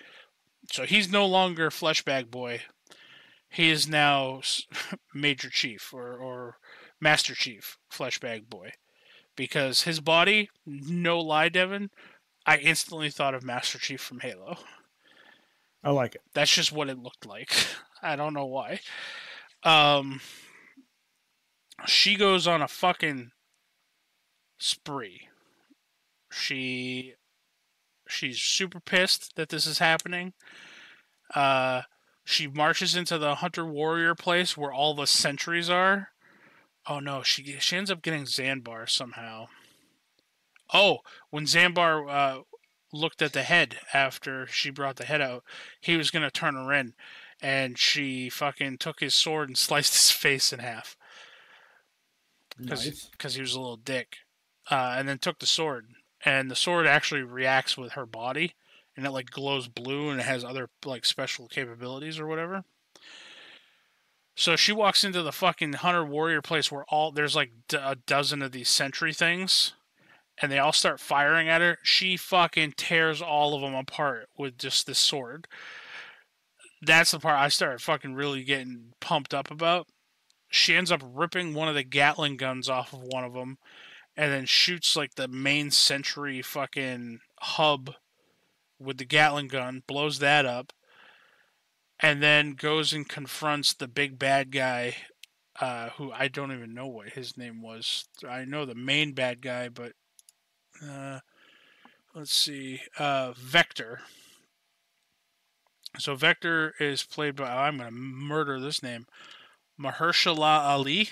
So he's no longer Fleshbag Boy. He is now Major Chief or Master Chief Fleshbag Boy. Because his body, no lie, Devin, I instantly thought of Master Chief from Halo. I like it. That's just what it looked like. I don't know why. She goes on a fucking spree. She's super pissed that this is happening. She marches into the Hunter Warrior place where all the sentries are. Oh no, she ends up getting Zanbar somehow. Oh, when Zanbar looked at the head after she brought the head out, he was gonna turn her in, and she fucking took his sword and sliced his face in half. Nice. Because he was a little dick. And then took the sword, and the sword actually reacts with her body, and it like glows blue, and it has other like special capabilities or whatever. So she walks into the fucking Hunter Warrior place where there's like a dozen of these sentry things, and they all start firing at her. She fucking tears all of them apart with just this sword. That's the part I started fucking really getting pumped up about. She ends up ripping one of the Gatling guns off of one of them, and then shoots like the main sentry fucking hub with the Gatling gun, blows that up, and then goes and confronts the big bad guy, who I don't even know what his name was. I know the main bad guy, but let's see, Vector. So Vector is played by, I'm going to murder this name, Mahershala Ali.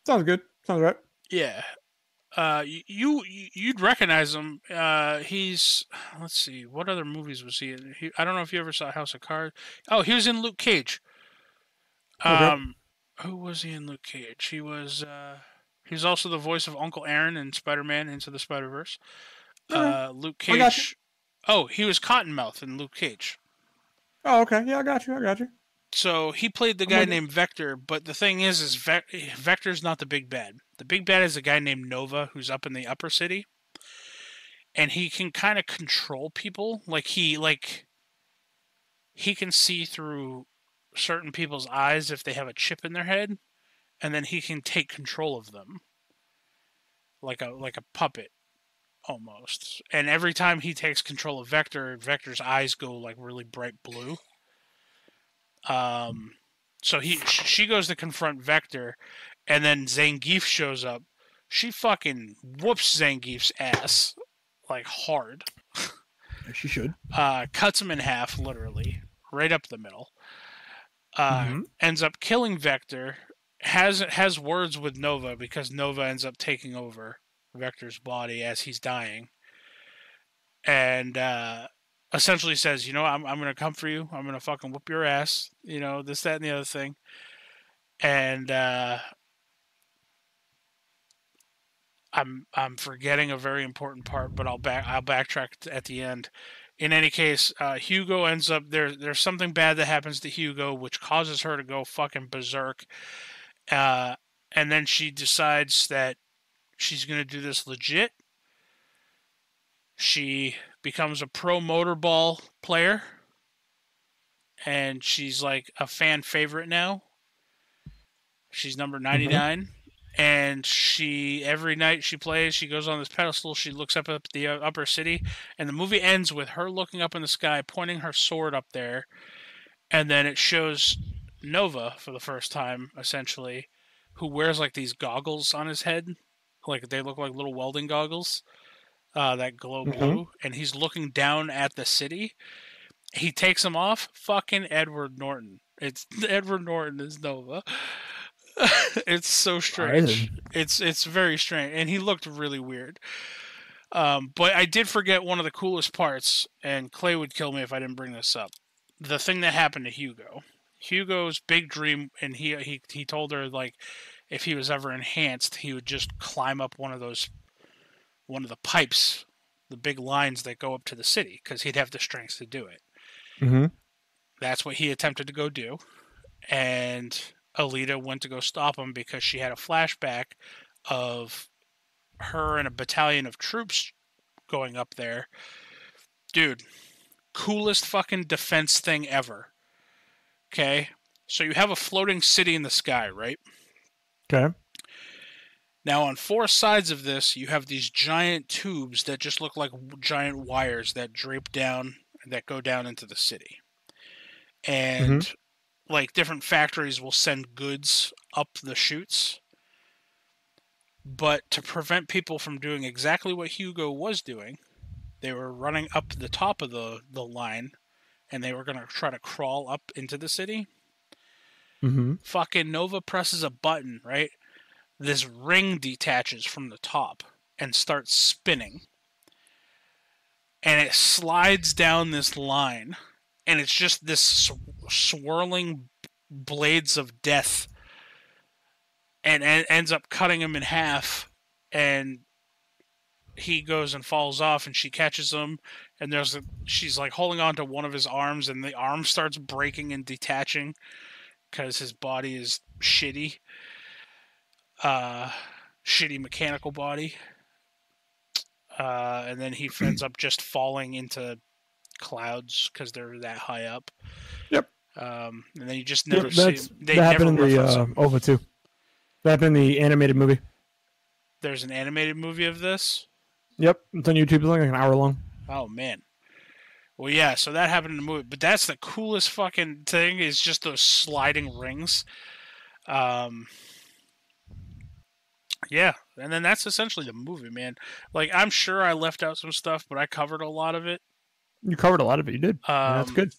Sounds good. Sounds right. Yeah. You'd recognize him. He's, let's see, what other movies was he in? I don't know if you ever saw House of Cards. Oh, he was in Luke Cage. Okay. Who was he in Luke Cage? He was also the voice of Uncle Aaron in Spider-Man Into the Spider-Verse. Luke Cage. Oh, he was Cottonmouth in Luke Cage. Oh, okay. Yeah, I got you. So he played the guy named Vector, but the thing is Vector's not the big bad. The big bad is a guy named Nova who's up in the upper city, and he can kind of control people. He can see through certain people's eyes if they have a chip in their head, and then he can take control of them, like a puppet almost. And every time he takes control of Vector's eyes go like really bright blue. So she goes to confront Vector, and then Zangief shows up. She fucking whoops Zangief's ass, like hard. She should. Cuts him in half, literally, right up the middle. Ends up killing Vector. Has words with Nova because Nova ends up taking over Vector's body as he's dying, and essentially says, I'm going to come for you. I'm going to fucking whoop your ass. This, that, and the other thing. And I'm forgetting a very important part, but I'll backtrack at the end. In any case, Hugo ends up there's something bad that happens to Hugo, which causes her to go fucking berserk. And then she decides that she's going to do this legit. She becomes a pro motorball player and she's like a fan favorite now. She's number 99. And she every night she plays, she goes on this pedestal. She looks up at the upper city, and the movie ends with her looking up in the sky, pointing her sword up there, and then it shows Nova for the first time, essentially, who wears like these goggles on his head, like they look like little welding goggles that glow blue, and he's looking down at the city. He takes them off. Fucking Edward Norton. It's Edward Norton is Nova. It's so strange. It's very strange, and he looked really weird. But I did forget one of the coolest parts, and Clay would kill me if I didn't bring this up. The thing that happened to Hugo. Hugo's big dream, and he told her like if he was ever enhanced, he would just climb up one of the pipes, the big lines that go up to the city, because he'd have the strength to do it. That's what he attempted to go do, and Alita went to go stop him because she had a flashback of her and a battalion of troops going up there. Dude, coolest fucking defense thing ever. Okay? So you have a floating city in the sky, right? Okay. Now on 4 sides of this, you have these giant tubes that just look like giant wires that drape down, that go down into the city. And like different factories will send goods up the chutes. But to prevent people from doing exactly what Hugo was doing, they were running up the top of the line, and they were going to try to crawl up into the city. Fucking Nova presses a button, right? This ring detaches from the top and starts spinning. And it slides down this line. And it's just this swirling blades of death, and ends up cutting him in half. And he goes and falls off, and she catches him. And she's like holding on to one of his arms, and the arm starts breaking and detaching because his body is shitty, shitty mechanical body. And then he ends up just falling into clouds because they're that high up. Yep. And then you just never see. That happened in the OVA too. That happened in the animated movie. There's an animated movie of this. Yep, it's on YouTube. It's like an hour long. Oh man. Well, yeah. So that happened in the movie, but that's the coolest fucking thing. Is just those sliding rings. Yeah, and then that's essentially the movie, man. Like I'm sure I left out some stuff, but I covered a lot of it. You covered a lot of it. You did. That's good.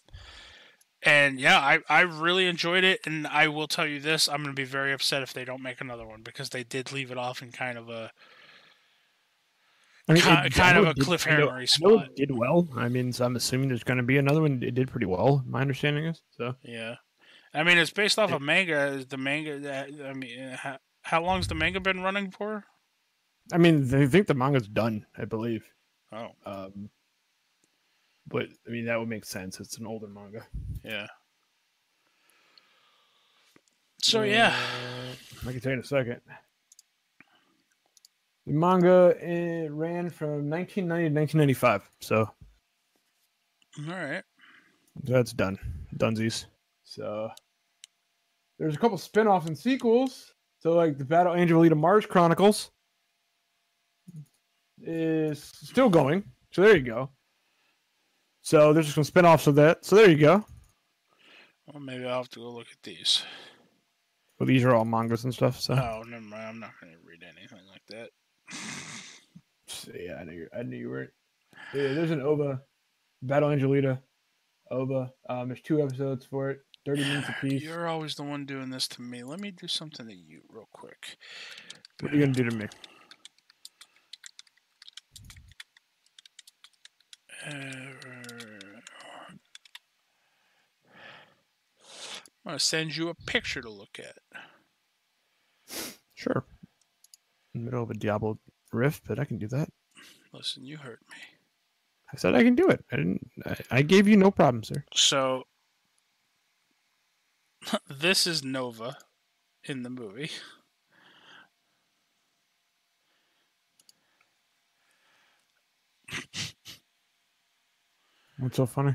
And yeah, I really enjoyed it. And I will tell you this: I'm going to be very upset if they don't make another one, because they did leave it off in kind of a cliffhanger spot. It did well. I mean, so I'm assuming there's going to be another one. It did pretty well. My understanding is so. Yeah, I mean it's based off a manga. The manga. I mean, how long's the manga been running for? I mean, I think the manga's done. I believe. Oh. But I mean, that would make sense. It's an older manga. Yeah. So yeah, I can tell you in a second. The manga ran from 1990 to 1995. So. All right. That's done. Dunsies. So. There's a couple spin-offs and sequels. So, like the Battle Angel Alita Mars Chronicles is still going. So there you go. So there's some spin-offs of that. So there you go. Well, maybe I'll have to go look at these. Well, these are all mangas and stuff. So. Oh, never mind. I'm not going to read anything like that. So, yeah, I knew you were. Yeah, there's an OVA, Battle Angel Alita OVA. There's 2 episodes for it, 30 minutes apiece. You're always the one doing this to me. Let me do something to you real quick. What are you gonna do to me? I'm going to send you a picture to look at. Sure. In the middle of a Diablo rift, but I can do that. Listen, you hurt me. I said I can do it. I gave you no problem, sir. So, this is Nova in the movie. What's so funny?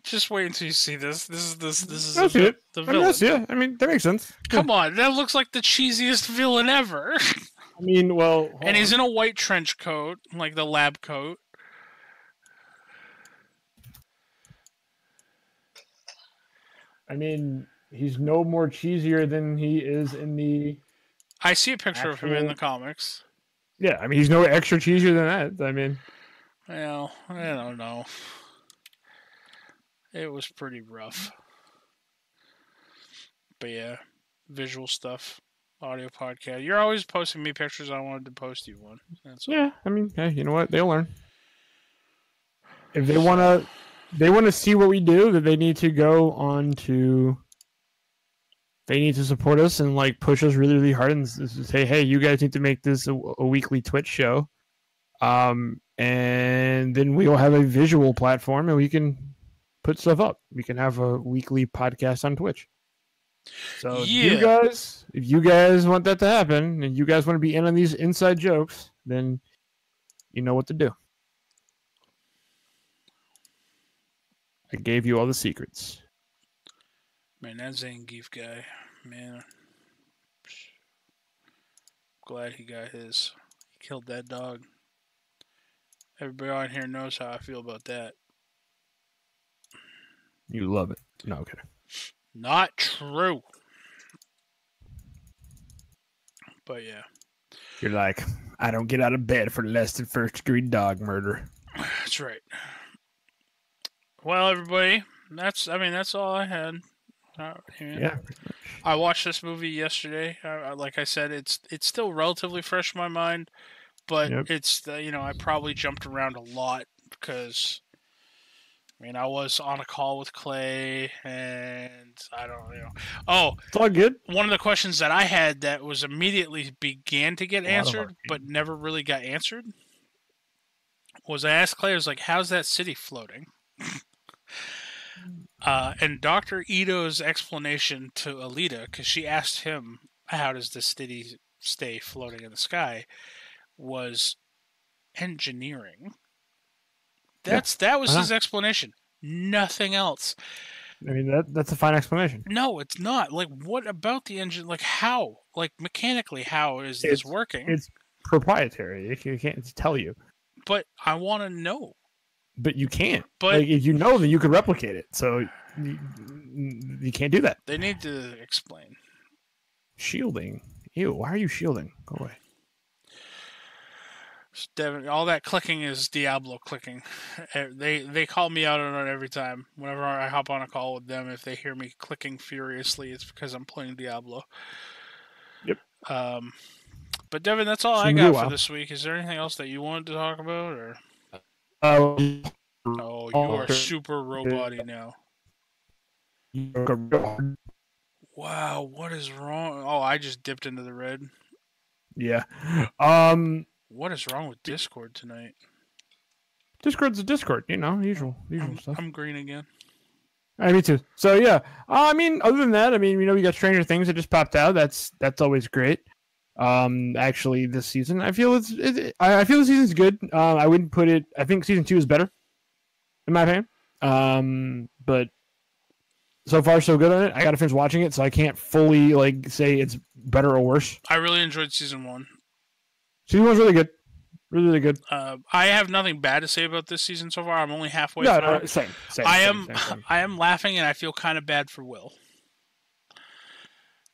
Just wait until you see this. This is I see it. the I mean, villain. that's, yeah, I mean, that makes sense. Come on, that looks like the cheesiest villain ever. I mean, well, And he's in a white trench coat, like the lab coat. I mean, he's no more cheesier than he is in the. I see a picture of him in the comics. Yeah, I mean, he's no extra cheesier than that. I mean, Well, I don't know. It was pretty rough. But yeah, visual stuff, audio podcast. You're always posting me pictures. I wanted to post you one. That's all. yeah, I mean, hey, you know what? They'll learn. If they want to see what we do, that they need to go on to. They need to support us and like push us really, really hard and say, "Hey, you guys need to make this a weekly Twitch show," and then we will have a visual platform and we can put stuff up. We can have a weekly podcast on Twitch. So Yeah. if you guys want that to happen and you guys want to be in on these inside jokes, then you know what to do. I gave you all the secrets. Man, that Zangief guy, man. Glad he got his. He killed that dog. Everybody on here knows how I feel about that. You love it. No, okay. Not true. But yeah. You're like, I don't get out of bed for less than first-degree dog murder. That's right. Well, everybody, that's all I had. Yeah. I watched this movie yesterday. Like I said, it's still relatively fresh in my mind, but it's I probably jumped around a lot because I was on a call with Clay, and I don't Oh, it's all good. One of the questions that I had that was immediately began to get answered, but never really got answered, was I asked Clay, I was like, "How's that city floating?" And Dr. Ito's explanation to Alita, because she asked him, how does the city stay floating in the sky, was engineering. That was his explanation. Nothing else. I mean, that's a fine explanation. No, it's not. Like, what about the engine? Like, how? Like, mechanically, how is this working? It's proprietary. You can't tell you. But I want to know. But you can't. But like, if you know, then you could replicate it. So you can't do that. They need to explain. Shielding. Ew, why are you shielding? Go away. Devin, all that clicking is Diablo clicking. They call me out on it every time. Whenever I hop on a call with them, if they hear me clicking furiously, it's because I'm playing Diablo. Yep. But Devin, that's all I got for this week. Is there anything else that you wanted to talk about, or? Oh, you are super robot-y now. Wow, what is wrong? Oh, I just dipped into the red. Yeah. What is wrong with Discord tonight? Discord's a Discord, usual stuff. I'm green again. Me too. So yeah, other than that, we got Stranger Things that just popped out. That's always great. Actually, this season, I feel I feel the season's good. I wouldn't put it. I think season 2 is better, in my opinion. But so far so good on it. I got to finish watching it, so I can't fully say it's better or worse. I really enjoyed season 1. Season 1's really good. Really, really good. I have nothing bad to say about this season so far. I'm only halfway through. No, same. I am laughing, and I feel kind of bad for Will.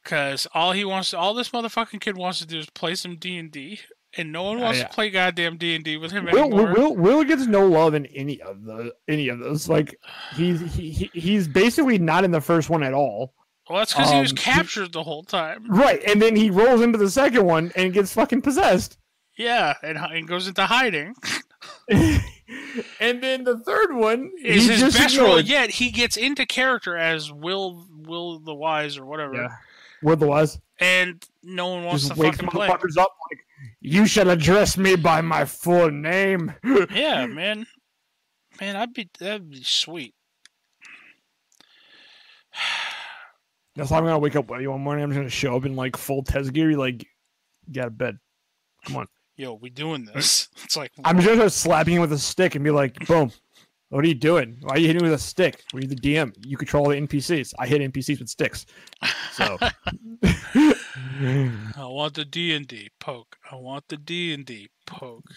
Because all this motherfucking kid wants to do is play some D&D, and no one wants to play goddamn D&D with him anymore. Will gets no love in any of those. Like, he's basically not in the first one at all. Well, that's because he was captured the whole time. Right, and then he rolls into the second one and gets fucking possessed. Yeah, and goes into hiding. And then the third one is his best role yet. He gets into character as Will the Wise or whatever. Yeah. Will the Wise. And no one wants to fucking play. Up like, you shall address me by my full name. Yeah, man. Man, that'd be sweet. That's why I'm gonna wake up one morning. I'm just gonna show up in full Tez gear. Get out of bed. Come on. Yo, we doing this. It's like I'm just gonna slap you with a stick and be like, boom. What are you doing? Why are you hitting me with a stick? Were you the DM? You control the NPCs. I hit NPCs with sticks. So I want the D&D poke. I want the D&D poke.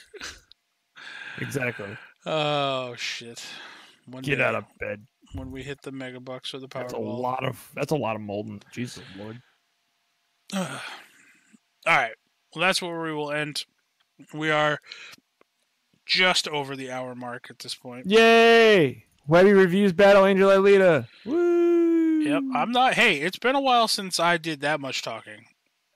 exactly. Oh shit! Get out of bed. When we hit the megabucks or the Powerball. That's a lot of molding. Jesus Lord. All right. Well, that's where we will end. We are just over the hour mark at this point. Yay! Webby reviews Battle Angel Alita. Woo! Yep. I'm not. Hey, it's been a while since I did that much talking.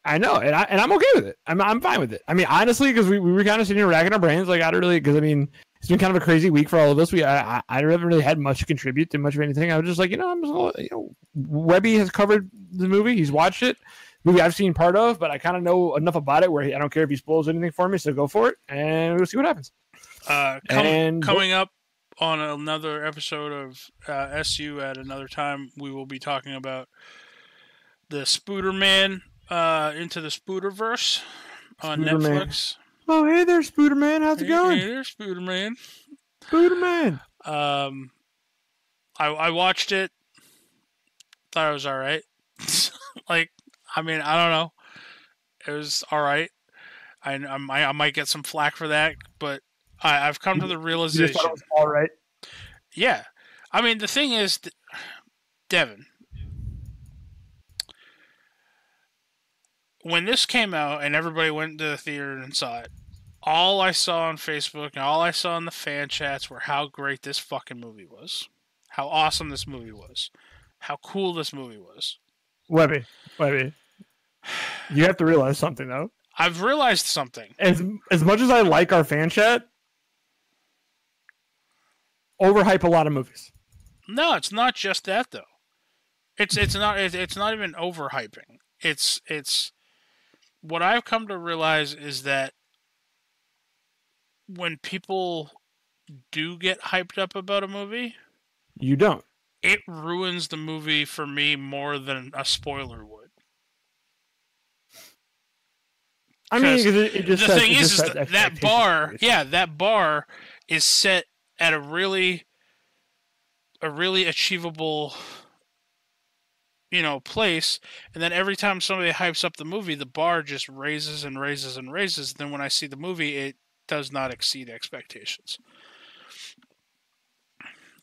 I know, and I'm okay with it. I'm fine with it. I mean, honestly, because we were kind of sitting here racking our brains, like I don't really, because I mean, it's been kind of a crazy week for all of us. I haven't really had much to contribute to much of anything. I was just like, I'm just, Webby has covered the movie. He's watched it. Movie I've seen part of, but I kind of know enough about it where I don't care if he spoils anything for me. So go for it, and we'll see what happens. Coming up on another episode of SU at another time, we will be talking about the Spooderman. Into the Spooderverse on Netflix. Oh, hey there, Spooderman. How's it going? Hey there, Spooderman. Spooderman. I watched it. Thought it was all right. I don't know. It was all right. I might get some flack for that, but I've come to the realization. You just thought it was all right? Yeah. I mean, the thing is, Devin, when this came out and everybody went to the theater and saw it, all I saw on Facebook and all I saw in the fan chats were how great this fucking movie was. How awesome this movie was. How cool this movie was. Webby. You have to realize something, though. I've realized something. As much as I like our fan chat, overhype a lot of movies. No, it's not just that, though. It's not even overhyping. It's what I've come to realize is that when people do get hyped up about a movie, you don't. It ruins the movie for me more than a spoiler would. I mean, it just the thing is that bar, that bar is set at a really achievable, place, and then every time somebody hypes up the movie, the bar just raises and raises and raises. Then when I see the movie, it does not exceed expectations.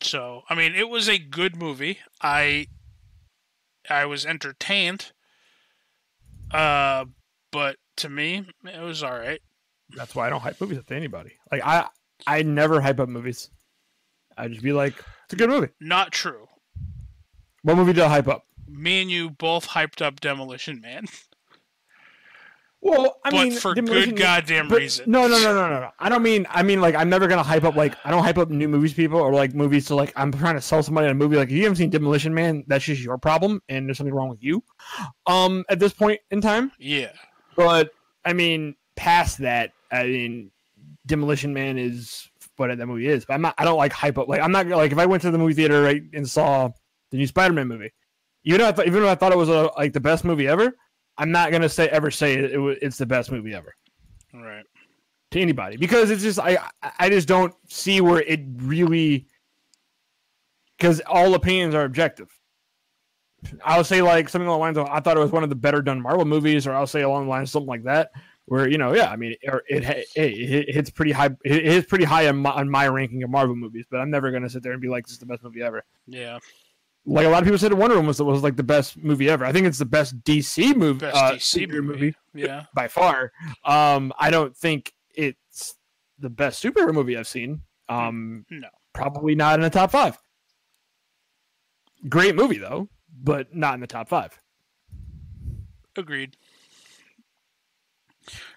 So, I mean, it was a good movie. I was entertained, but to me, it was all right. That's why I don't hype movies up to anybody. Like I never hype up movies. I just be like, it's a good movie. Not true. What movie did I hype up? Me and you both hyped up Demolition Man. Well, I mean, for good goddamn reason. No. I mean, like, I'm never gonna hype up, like, I don't hype up new movies, people, or like movies to, like, I'm trying to sell somebody a movie. Like, if you haven't seen Demolition Man, that's just your problem, and there's something wrong with you. At this point in time. Yeah. But I mean, past that, I mean, Demolition Man is what that movie is. But I don't like hype up. Like, I'm not like, if I went to the movie theater, right, and saw the new Spider-Man movie, even though I thought it was like the best movie ever, I'm not gonna say it's the best movie ever, right? To anybody, because it's just I just don't see where it really, because all opinions are objective. I'll say like something along the lines of, I thought it was one of the better done Marvel movies, or I'll say along the lines of something like that, where I mean, it hits pretty high. It hits pretty high on my ranking of Marvel movies, but I'm never gonna sit there and be like, this is the best movie ever. Yeah. Like a lot of people said, Wonder Woman was like the best movie ever. I think it's the best DC movie. Best DC movie. Yeah, by far. I don't think it's the best superhero movie I've seen. No, probably not in the top 5. Great movie though, but not in the top 5. Agreed.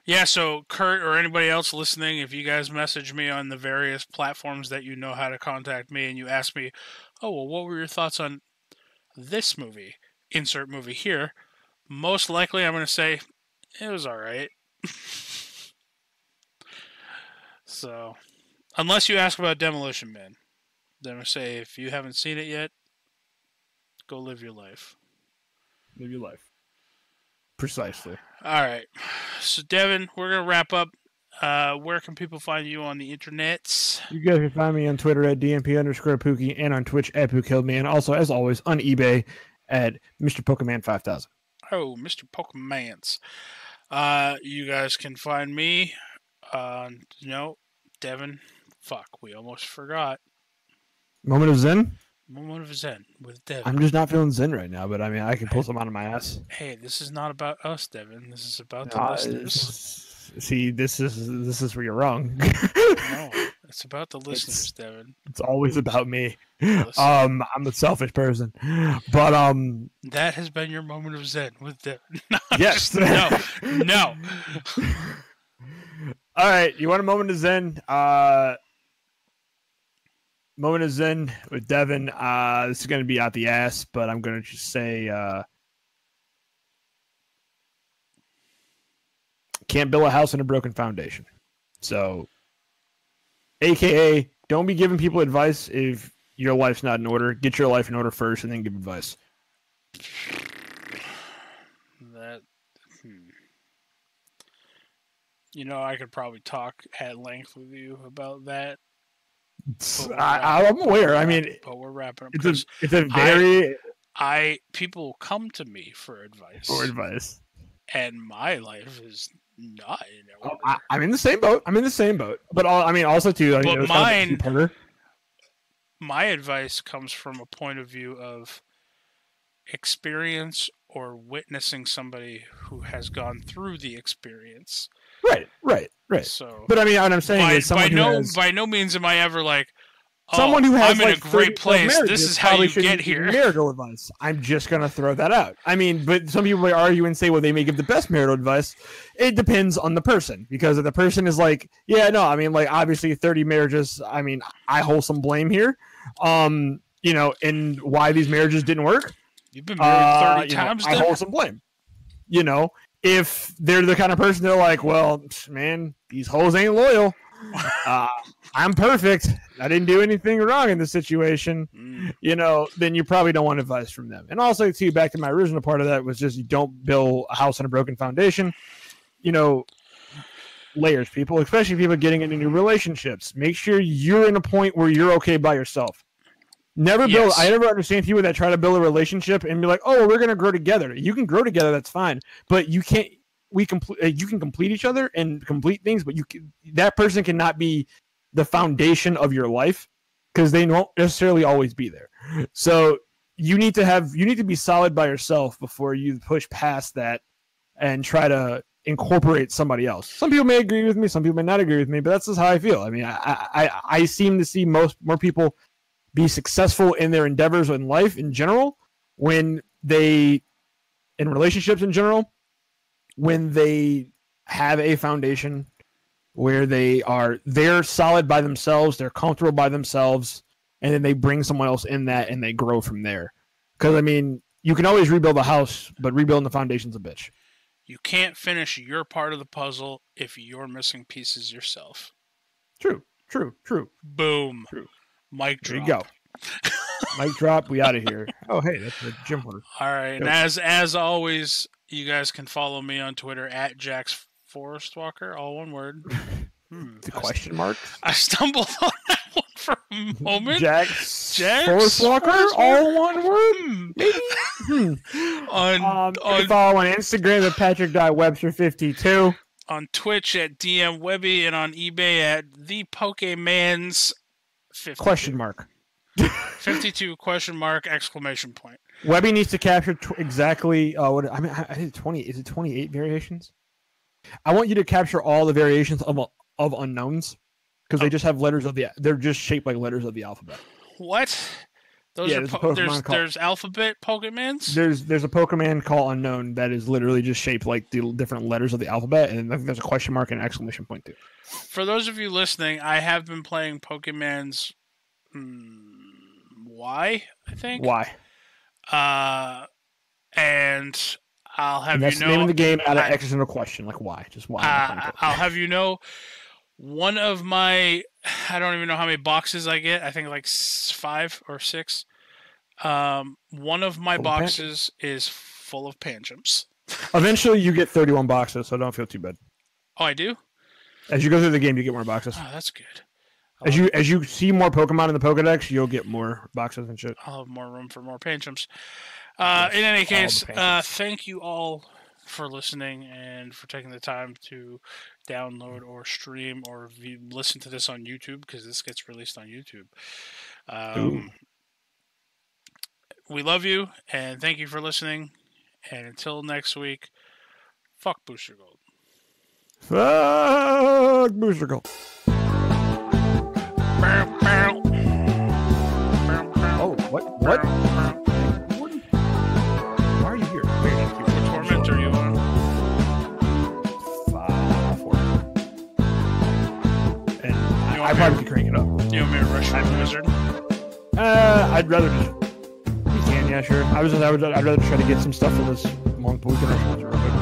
Yeah, so Kurt or anybody else listening, if you guys message me on the various platforms that you know how to contact me, and you ask me, oh, well, what were your thoughts on this movie? Insert movie here. Most likely I'm going to say, it was all right. So, unless you ask about Demolition Man, then I say, if you haven't seen it yet, go live your life. Live your life. Precisely. All right. So, Devin, we're going to wrap up. Where can people find you on the internets? You guys can find me on Twitter at DMP_Pookie and on Twitch at PooKilledMan. Also, as always, on eBay at Mr. Pokemon 5000. Oh, Mr. Pokemans. You guys can find me on, Devin. Fuck, we almost forgot. Moment of Zen? Moment of Zen with Devin. I'm just not feeling Zen right now, but I mean, I can pull some out of my ass. Hey, this is not about us, Devin. This is about the listeners. See, this is where you're wrong. No, it's about the listeners, Devin. It's always about me. Listen. I'm a selfish person, but that has been your moment of Zen with Devin. No, yes, no. All right, you want a moment of Zen? Moment of Zen with Devin. This is going to be out the ass, but I'm going to just say can't build a house on a broken foundation. So, AKA, don't be giving people advice if your life's not in order. Get your life in order first and then give advice. I could probably talk at length with you about that. I'm aware. I mean, but we're wrapping up. It's a very. People come to me for advice. And my life is not in order. I'm in the same boat. But also too. But my advice comes from a point of view of experience or witnessing somebody who has gone through the experience. Right. So, but I mean, what I'm saying is, by no means am I ever like, someone who has I'm in a great place. This is how you get here. Marital advice. I'm just gonna throw that out. I mean, but some people may argue and say, well, they may give the best marital advice. It depends on the person, because if the person is like, yeah, no, I mean, like obviously 30 marriages. I mean, I hold some blame here. And why these marriages didn't work. You've been married 30 times. I hold some blame. If they're the kind of person they're like, well, man, these hoes ain't loyal. I'm perfect. I didn't do anything wrong in this situation. Then you probably don't want advice from them. And also, too, back to my original part of that was just you don't build a house on a broken foundation. Layers, people, especially people getting into new relationships. Make sure you're in a point where you're okay by yourself. Never build. Yes. I never understand people that try to build a relationship and be like, "Oh, we're gonna grow together." You can grow together, that's fine, but you can't. You can complete each other and complete things, but that person cannot be the foundation of your life because they won't necessarily always be there. So you need to be solid by yourself before you push past that and try to incorporate somebody else. Some people may agree with me, some people may not agree with me, but that's just how I feel. I mean, I seem to see more people be successful in their endeavors in life in general in relationships in general, when they have a foundation where they're solid by themselves, they're comfortable by themselves, and then they bring someone else in that and they grow from there. Because, I mean, you can always rebuild a house, but rebuilding the foundation's a bitch. You can't finish your part of the puzzle if you're missing pieces yourself. True. Boom. True. Mic drop. There you go. Mic drop. We out of here. Oh, hey, that's the gym order. All right. And as always, you guys can follow me on Twitter at Jax Forest Walker, all one word. The question mark? I stumbled on that one for a moment. Jax Forest Walker, all one word? Maybe? You can follow on Instagram at Patrick.Webster52. On Twitch at DM Webby, and on eBay at the Pokemans 52. Question mark. 52 question mark exclamation point. Webby needs to capture exactly I did 20. Is it 28 variations? I want you to capture all the variations of unknowns, because they just have they're just shaped like letters of the alphabet. What? There's alphabet Pokemans? There's a Pokemon called Unknown that is literally just shaped like the different letters of the alphabet, and I think there's a question mark and an exclamation point too. For those of you listening, I have been playing Pokemans Y, I think. Y. And I'll have that's you know. The name of the game out of existential question, like why? Just why? I'll have you know, one of my, I don't even know how many boxes I get. I think like 5 or 6. One of my boxes is full of Panchams. Eventually, you get 31 boxes, so don't feel too bad. Oh, I do? As you go through the game, you get more boxes. Oh, that's good. As you see more Pokemon in the Pokedex, you'll get more boxes and shit. I'll have more room for more Panchums. In any case, thank you all for listening and for taking the time to download or stream or listen to this on YouTube, because this gets released on YouTube. We love you, and thank you for listening. And until next week, fuck Booster Gold. Fuck Booster Gold. Oh, what? What? Why are you here? What torment are you on? 4. And I probably could crank it up. You want me to rush through the wizard? I'd rather just. You can, yeah, sure. I'd rather try to get some stuff for this month, but we can rush through real quick.